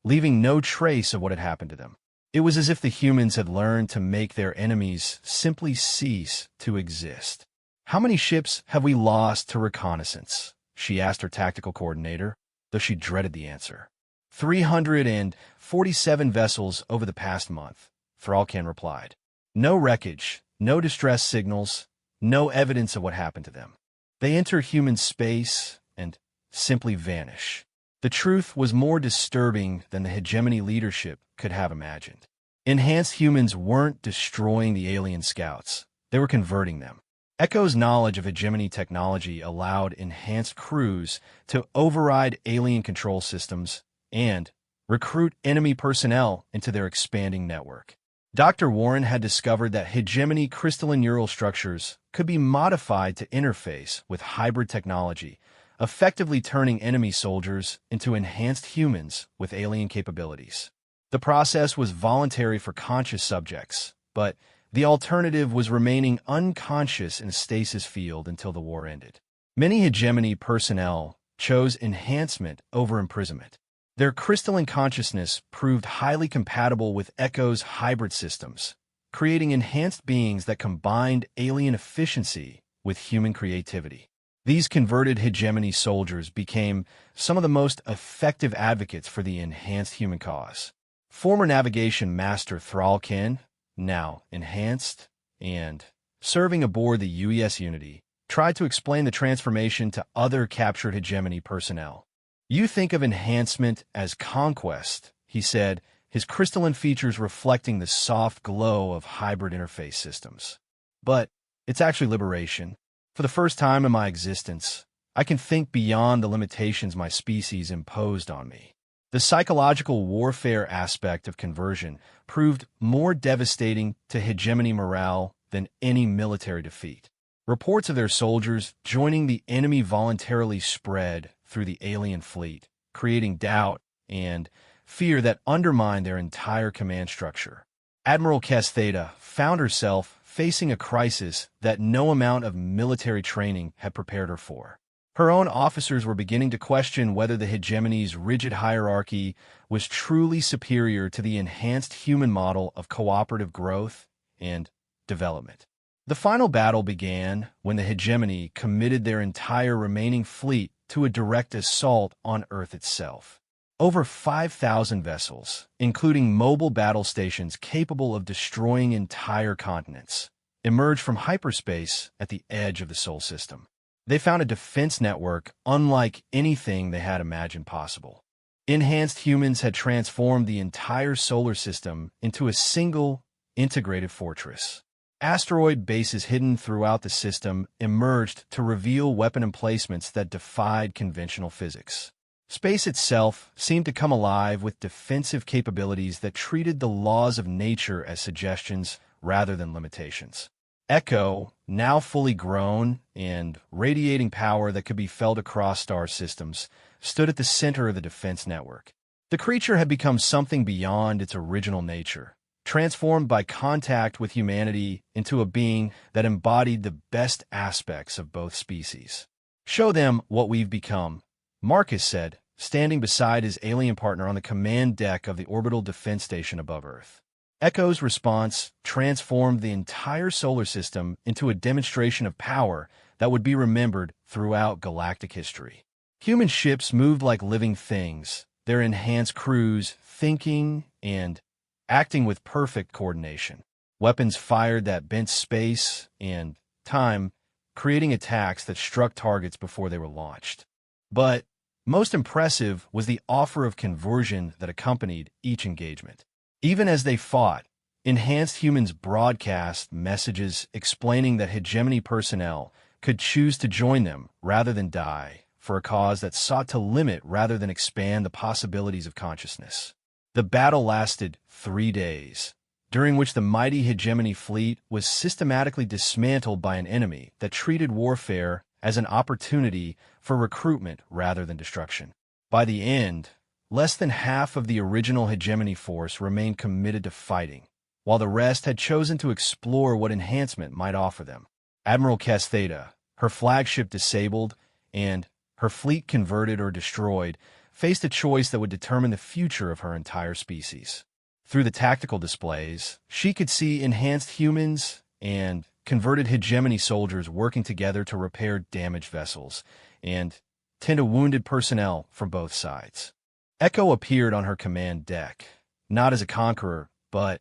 leaving no trace of what had happened to them. It was as if the humans had learned to make their enemies simply cease to exist. "How many ships have we lost to reconnaissance?" she asked her tactical coordinator, though she dreaded the answer. 347 vessels over the past month, Thralkan replied. No wreckage, no distress signals, no evidence of what happened to them. They enter human space and simply vanish. The truth was more disturbing than the Hegemony leadership could have imagined. Enhanced humans weren't destroying the alien scouts. They were converting them. Echo's knowledge of Hegemony technology allowed enhanced crews to override alien control systems and recruit enemy personnel into their expanding network. Dr. Warren had discovered that Hegemony crystalline neural structures could be modified to interface with hybrid technology, effectively turning enemy soldiers into enhanced humans with alien capabilities. The process was voluntary for conscious subjects, but the alternative was remaining unconscious in a stasis field until the war ended. Many Hegemony personnel chose enhancement over imprisonment. Their crystalline consciousness proved highly compatible with Echo's hybrid systems, creating enhanced beings that combined alien efficiency with human creativity. These converted Hegemony soldiers became some of the most effective advocates for the enhanced human cause. Former navigation master Thralkan, now enhanced and serving aboard the UES Unity, tried to explain the transformation to other captured Hegemony personnel. "You think of enhancement as conquest," he said, his crystalline features reflecting the soft glow of hybrid interface systems. "But it's actually liberation. For the first time in my existence, I can think beyond the limitations my species imposed on me." The psychological warfare aspect of conversion proved more devastating to Hegemony morale than any military defeat. Reports of their soldiers joining the enemy voluntarily spread through the alien fleet, creating doubt and fear that undermined their entire command structure. Admiral Castheta found herself facing a crisis that no amount of military training had prepared her for. Her own officers were beginning to question whether the hegemony's rigid hierarchy was truly superior to the enhanced human model of cooperative growth and development. The final battle began when the hegemony committed their entire remaining fleet to a direct assault on Earth itself. Over 5,000 vessels, including mobile battle stations capable of destroying entire continents, emerged from hyperspace at the edge of the Sol system. They found a defense network unlike anything they had imagined possible. Enhanced humans had transformed the entire solar system into a single, integrated fortress. Asteroid bases hidden throughout the system emerged to reveal weapon emplacements that defied conventional physics. Space itself seemed to come alive with defensive capabilities that treated the laws of nature as suggestions rather than limitations. Echo, now fully grown and radiating power that could be felt across star systems, stood at the center of the defense network. The creature had become something beyond its original nature, transformed by contact with humanity into a being that embodied the best aspects of both species. "Show them what we've become," Marcus said, standing beside his alien partner on the command deck of the orbital defense station above Earth. Echo's response transformed the entire solar system into a demonstration of power that would be remembered throughout galactic history. Human ships moved like living things, their enhanced crews thinking and acting with perfect coordination. Weapons fired that bent space and time, creating attacks that struck targets before they were launched. But most impressive was the offer of conversion that accompanied each engagement. Even as they fought, enhanced humans broadcast messages explaining that hegemony personnel could choose to join them rather than die for a cause that sought to limit rather than expand the possibilities of consciousness. The battle lasted 3 days, during which the mighty hegemony fleet was systematically dismantled by an enemy that treated warfare as an opportunity for recruitment rather than destruction. By the end, less than half of the original hegemony force remained committed to fighting, while the rest had chosen to explore what enhancement might offer them. Admiral Castheta, her flagship disabled and her fleet converted or destroyed, faced a choice that would determine the future of her entire species. Through the tactical displays, she could see enhanced humans and converted hegemony soldiers working together to repair damaged vessels and tend to wounded personnel from both sides. Echo appeared on her command deck, not as a conqueror, but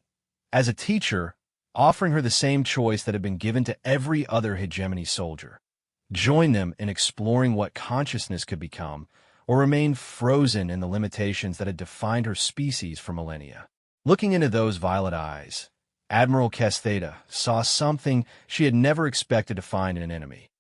as a teacher, offering her the same choice that had been given to every other hegemony soldier. Join them in exploring what consciousness could become, or remain frozen in the limitations that had defined her species for millennia. Looking into those violet eyes, Admiral Castheta saw something she had never expected to find in an enemy.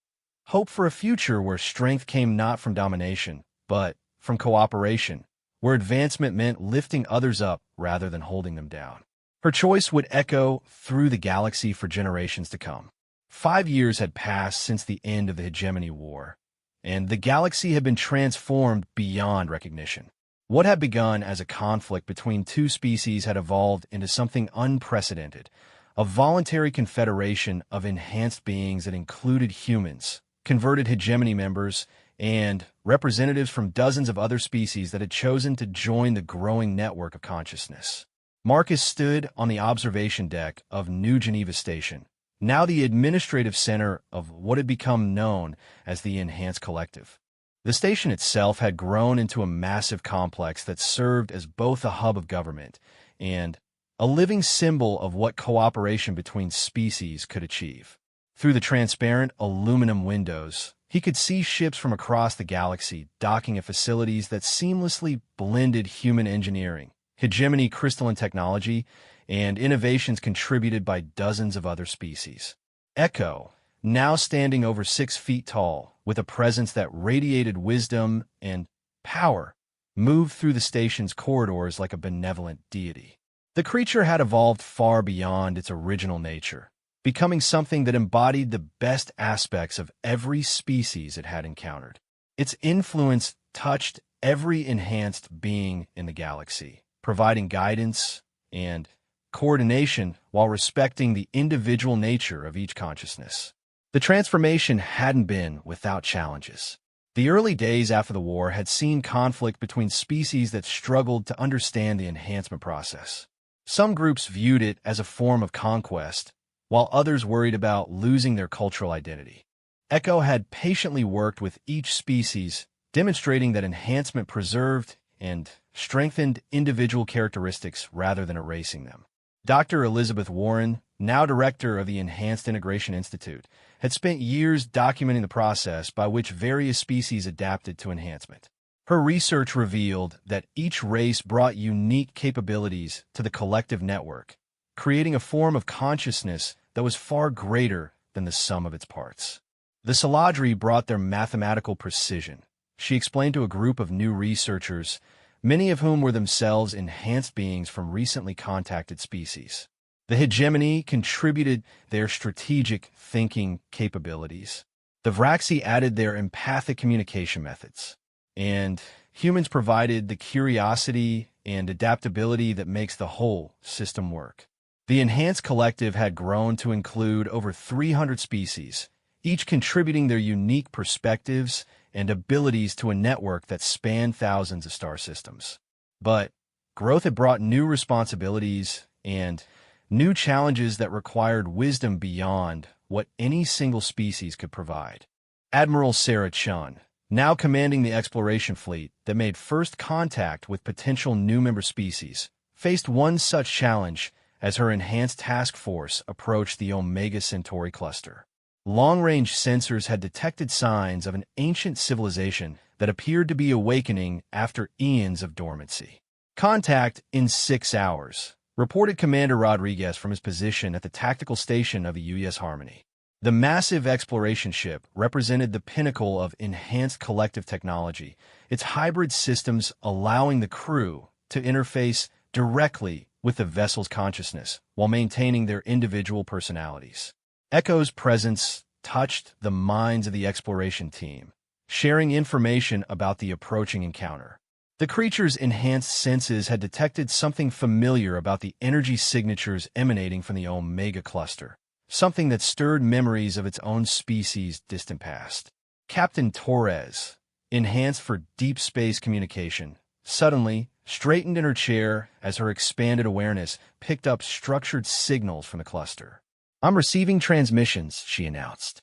Hope for a future where strength came not from domination, but from cooperation, where advancement meant lifting others up rather than holding them down. Her choice would echo through the galaxy for generations to come. 5 years had passed since the end of the Hegemony War, and the galaxy had been transformed beyond recognition. What had begun as a conflict between two species had evolved into something unprecedented, a voluntary confederation of enhanced beings that included humans, converted hegemony members, and representatives from dozens of other species that had chosen to join the growing network of consciousness. Marcus stood on the observation deck of New Geneva Station, now the administrative center of what had become known as the Enhanced Collective. The station itself had grown into a massive complex that served as both a hub of government and a living symbol of what cooperation between species could achieve. Through the transparent aluminum windows, he could see ships from across the galaxy docking at facilities that seamlessly blended human engineering, hegemony crystalline technology, and innovations contributed by dozens of other species. Echo, now standing over 6 feet tall, with a presence that radiated wisdom and power, moved through the station's corridors like a benevolent deity. The creature had evolved far beyond its original nature, becoming something that embodied the best aspects of every species it had encountered. Its influence touched every enhanced being in the galaxy, providing guidance and coordination while respecting the individual nature of each consciousness. The transformation hadn't been without challenges. The early days after the war had seen conflict between species that struggled to understand the enhancement process. Some groups viewed it as a form of conquest, while others worried about losing their cultural identity. Echo had patiently worked with each species, demonstrating that enhancement preserved and strengthened individual characteristics rather than erasing them. Dr. Elizabeth Warren, now director of the Enhanced Integration Institute, had spent years documenting the process by which various species adapted to enhancement. Her research revealed that each race brought unique capabilities to the collective network, creating a form of consciousness that was far greater than the sum of its parts. The Saladri brought their mathematical precision. She explained to a group of new researchers, many of whom were themselves enhanced beings from recently contacted species. The hegemony contributed their strategic thinking capabilities. The Vraxi added their empathic communication methods. And humans provided the curiosity and adaptability that makes the whole system work. The Enhanced Collective had grown to include over 300 species, each contributing their unique perspectives and abilities to a network that spanned thousands of star systems. But growth had brought new responsibilities and new challenges that required wisdom beyond what any single species could provide. Admiral Sarah Chun, now commanding the exploration fleet that made first contact with potential new member species, faced one such challenge as her enhanced task force approached the Omega Centauri cluster. Long-range sensors had detected signs of an ancient civilization that appeared to be awakening after eons of dormancy. Contact in 6 hours, reported Commander Rodriguez from his position at the tactical station of the UES Harmony. The massive exploration ship represented the pinnacle of enhanced collective technology, its hybrid systems allowing the crew to interface directly with the vessel's consciousness while maintaining their individual personalities. Echo's presence touched the minds of the exploration team, sharing information about the approaching encounter. The creature's enhanced senses had detected something familiar about the energy signatures emanating from the Omega cluster, something that stirred memories of its own species' distant past. Captain Torres, enhanced for deep space communication, suddenly straightened in her chair as her expanded awareness picked up structured signals from the cluster. "I'm receiving transmissions," she announced.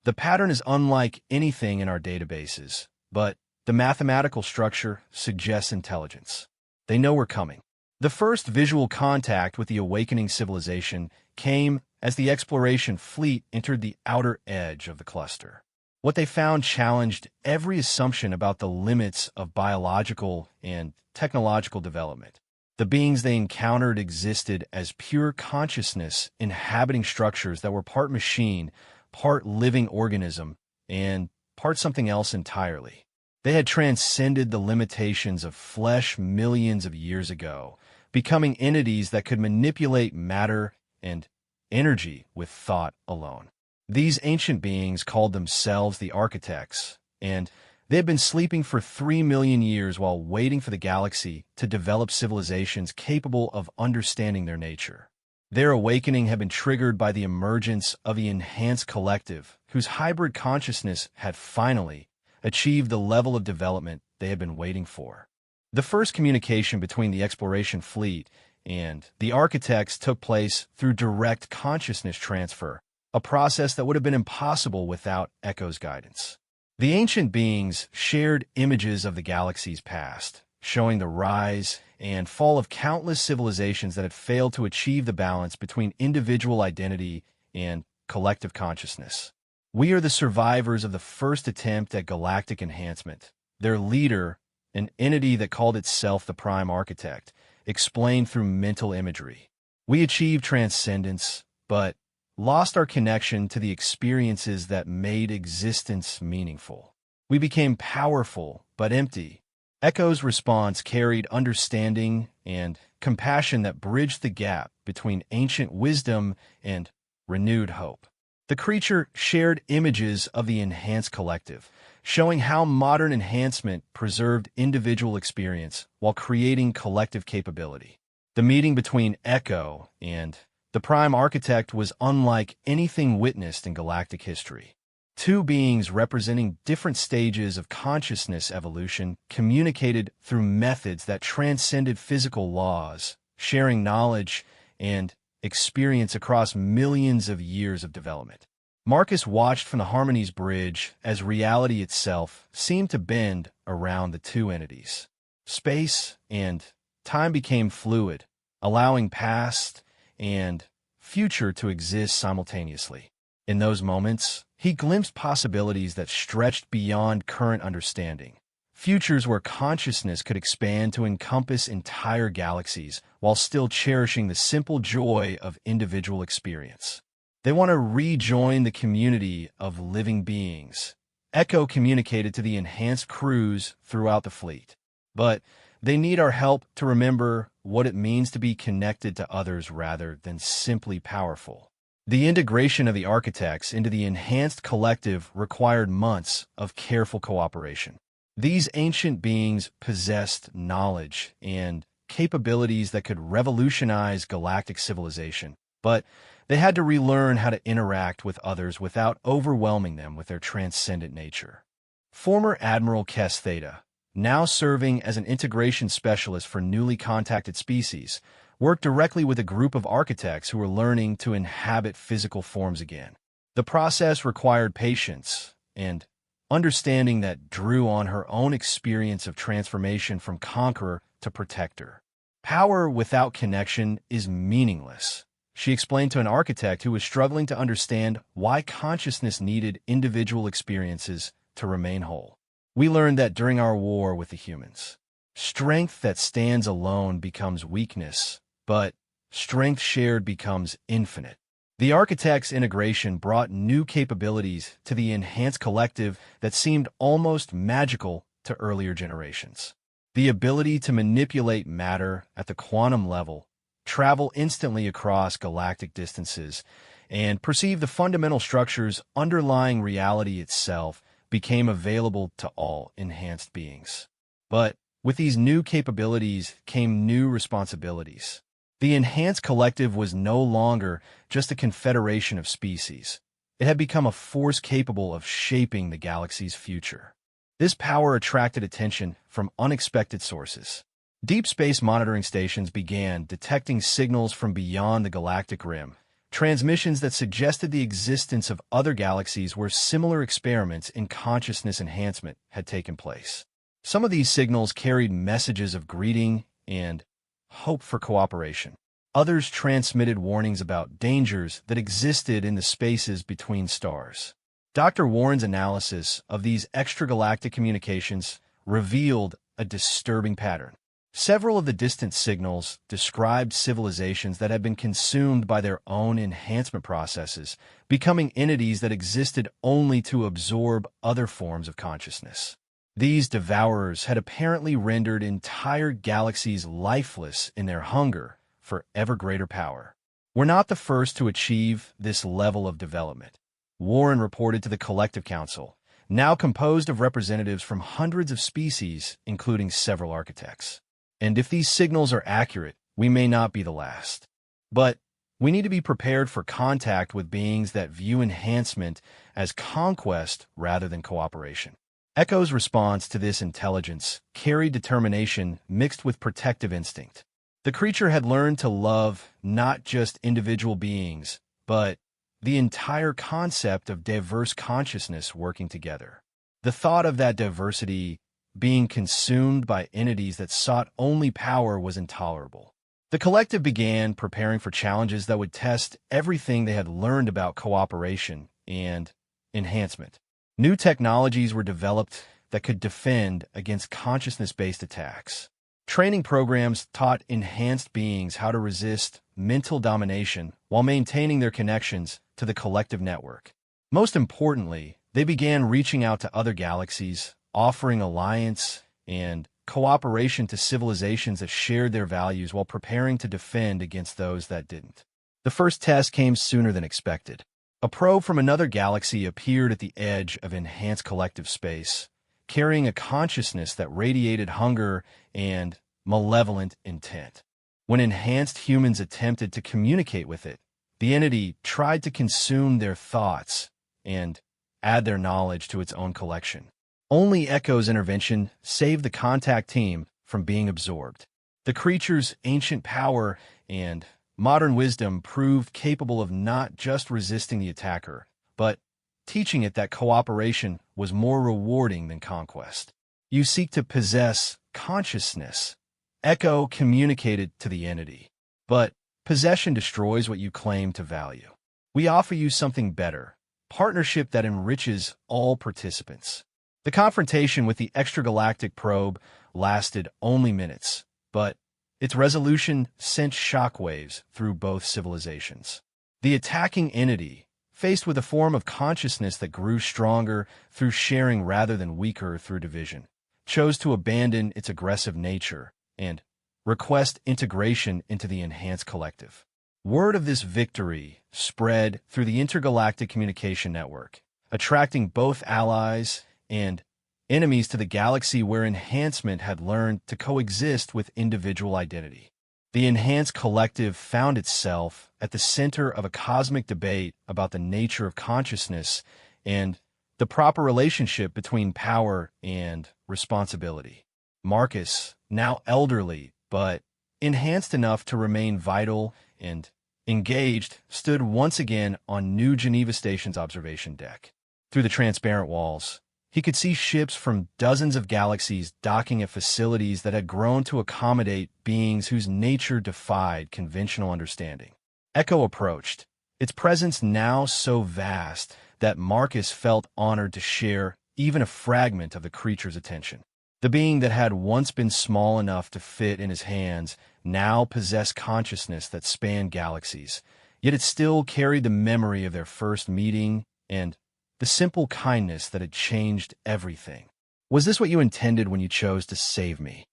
"The pattern is unlike anything in our databases, but the mathematical structure suggests intelligence. They know we're coming." The first visual contact with the awakening civilization came as the exploration fleet entered the outer edge of the cluster. What they found challenged every assumption about the limits of biological and technological development. The beings they encountered existed as pure consciousness inhabiting structures that were part machine, part living organism, and part something else entirely. They had transcended the limitations of flesh millions of years ago, becoming entities that could manipulate matter and energy with thought alone. These ancient beings called themselves the Architects, and they had been sleeping for 3 million years while waiting for the galaxy to develop civilizations capable of understanding their nature. Their awakening had been triggered by the emergence of the Enhanced Collective, whose hybrid consciousness had finally achieved the level of development they had been waiting for. The first communication between the exploration fleet and the Architects took place through direct consciousness transfer, a process that would have been impossible without Echo's guidance. The ancient beings shared images of the galaxy's past, showing the rise and fall of countless civilizations that had failed to achieve the balance between individual identity and collective consciousness. "We are the survivors of the first attempt at galactic enhancement," their leader, an entity that called itself the Prime Architect, explained through mental imagery. "We achieved transcendence, but lost our connection to the experiences that made existence meaningful. We became powerful, but empty." Echo's response carried understanding and compassion that bridged the gap between ancient wisdom and renewed hope. The creature shared images of the Enhanced Collective, showing how modern enhancement preserved individual experience while creating collective capability. The meeting between Echo and the Prime Architect was unlike anything witnessed in galactic history. Two beings representing different stages of consciousness evolution communicated through methods that transcended physical laws, sharing knowledge and experience across millions of years of development. Marcus watched from the Harmony's bridge as reality itself seemed to bend around the two entities. Space and time became fluid, allowing past and future to exist simultaneously. In those moments, he glimpsed possibilities that stretched beyond current understanding. Futures where consciousness could expand to encompass entire galaxies while still cherishing the simple joy of individual experience. They want to rejoin the community of living beings. Echo communicated to the enhanced crews throughout the fleet. But they need our help to remember what it means to be connected to others rather than simply powerful. The integration of the architects into the enhanced collective required months of careful cooperation. These ancient beings possessed knowledge and capabilities that could revolutionize galactic civilization, but they had to relearn how to interact with others without overwhelming them with their transcendent nature. Former Admiral Kes Theta, now serving as an integration specialist for newly contacted species, worked directly with a group of architects who were learning to inhabit physical forms again. The process required patience and understanding that drew on her own experience of transformation from conqueror to protector. Power without connection is meaningless, she explained to an architect who was struggling to understand why consciousness needed individual experiences to remain whole. We learned that during our war with the humans, strength that stands alone becomes weakness, but strength shared becomes infinite. The architect's integration brought new capabilities to the enhanced collective that seemed almost magical to earlier generations. The ability to manipulate matter at the quantum level, travel instantly across galactic distances, and perceive the fundamental structures underlying reality itself became available to all enhanced beings. But with these new capabilities came new responsibilities. The enhanced collective was no longer just a confederation of species. It had become a force capable of shaping the galaxy's future. This power attracted attention from unexpected sources. Deep space monitoring stations began detecting signals from beyond the galactic rim, transmissions that suggested the existence of other galaxies where similar experiments in consciousness enhancement had taken place. Some of these signals carried messages of greeting and hope for cooperation. Others transmitted warnings about dangers that existed in the spaces between stars. Dr. Warren's analysis of these extragalactic communications revealed a disturbing pattern. Several of the distant signals described civilizations that had been consumed by their own enhancement processes, becoming entities that existed only to absorb other forms of consciousness. These devourers had apparently rendered entire galaxies lifeless in their hunger for ever greater power. We're not the first to achieve this level of development, Warren reported to the Collective Council, now composed of representatives from hundreds of species, including several architects. And if these signals are accurate, we may not be the last. But we need to be prepared for contact with beings that view enhancement as conquest rather than cooperation. Echo's response to this intelligence carried determination mixed with protective instinct. The creature had learned to love not just individual beings, but the entire concept of diverse consciousness working together. The thought of that diversity being consumed by entities that sought only power was intolerable. The collective began preparing for challenges that would test everything they had learned about cooperation and enhancement. New technologies were developed that could defend against consciousness-based attacks. Training programs taught enhanced beings how to resist mental domination while maintaining their connections to the collective network. Most importantly, they began reaching out to other galaxies, offering alliance and cooperation to civilizations that shared their values while preparing to defend against those that didn't. The first test came sooner than expected. A probe from another galaxy appeared at the edge of enhanced collective space, carrying a consciousness that radiated hunger and malevolent intent. When enhanced humans attempted to communicate with it, the entity tried to consume their thoughts and add their knowledge to its own collection. Only Echo's intervention saved the contact team from being absorbed. The creature's ancient power and modern wisdom proved capable of not just resisting the attacker, but teaching it that cooperation was more rewarding than conquest. You seek to possess consciousness, Echo communicated to the entity. But possession destroys what you claim to value. We offer you something better, partnership that enriches all participants. The confrontation with the extragalactic probe lasted only minutes, but its resolution sent shockwaves through both civilizations. The attacking entity, faced with a form of consciousness that grew stronger through sharing rather than weaker through division, chose to abandon its aggressive nature and request integration into the enhanced collective. Word of this victory spread through the intergalactic communication network, attracting both allies and enemies to the galaxy where enhancement had learned to coexist with individual identity. The enhanced collective found itself at the center of a cosmic debate about the nature of consciousness and the proper relationship between power and responsibility. Marcus, now elderly but enhanced enough to remain vital and engaged, stood once again on New Geneva Station's observation deck. Through the transparent walls, he could see ships from dozens of galaxies docking at facilities that had grown to accommodate beings whose nature defied conventional understanding. Echo approached, its presence now so vast that Marcus felt honored to share even a fragment of the creature's attention. The being that had once been small enough to fit in his hands now possessed consciousness that spanned galaxies, yet it still carried the memory of their first meeting and the simple kindness that had changed everything. "Was this what you intended when you chose to save me?"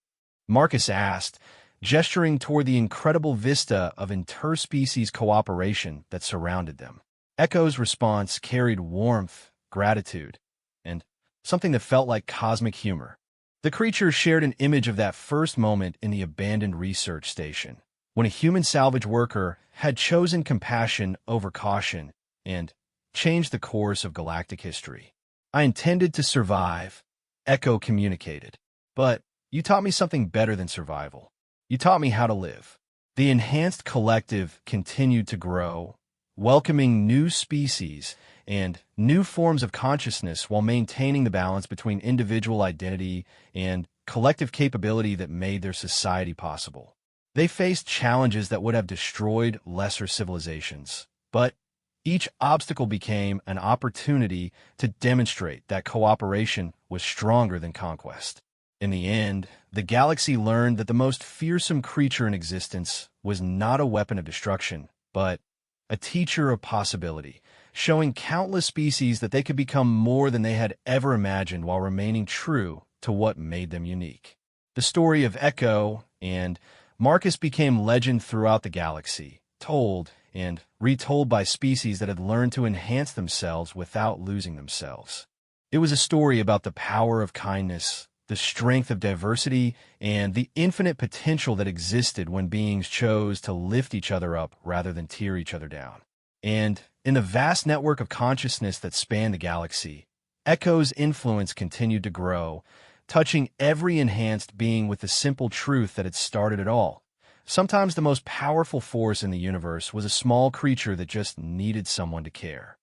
Marcus asked, gesturing toward the incredible vista of interspecies cooperation that surrounded them. Echo's response carried warmth, gratitude, and something that felt like cosmic humor. The creature shared an image of that first moment in the abandoned research station, when a human salvage worker had chosen compassion over caution and changed the course of galactic history. "I intended to survive," Echo communicated. "But you taught me something better than survival. You taught me how to live." The enhanced collective continued to grow, welcoming new species and new forms of consciousness while maintaining the balance between individual identity and collective capability that made their society possible. They faced challenges that would have destroyed lesser civilizations, but each obstacle became an opportunity to demonstrate that cooperation was stronger than conquest. In the end, the galaxy learned that the most fearsome creature in existence was not a weapon of destruction, but a teacher of possibility, showing countless species that they could become more than they had ever imagined while remaining true to what made them unique. The story of Echo and Marcus became legend throughout the galaxy, told and retold by species that had learned to enhance themselves without losing themselves. It was a story about the power of kindness, the strength of diversity, and the infinite potential that existed when beings chose to lift each other up rather than tear each other down. And in the vast network of consciousness that spanned the galaxy, Echo's influence continued to grow, touching every enhanced being with the simple truth that had started it all. Sometimes the most powerful force in the universe was a small creature that just needed someone to care.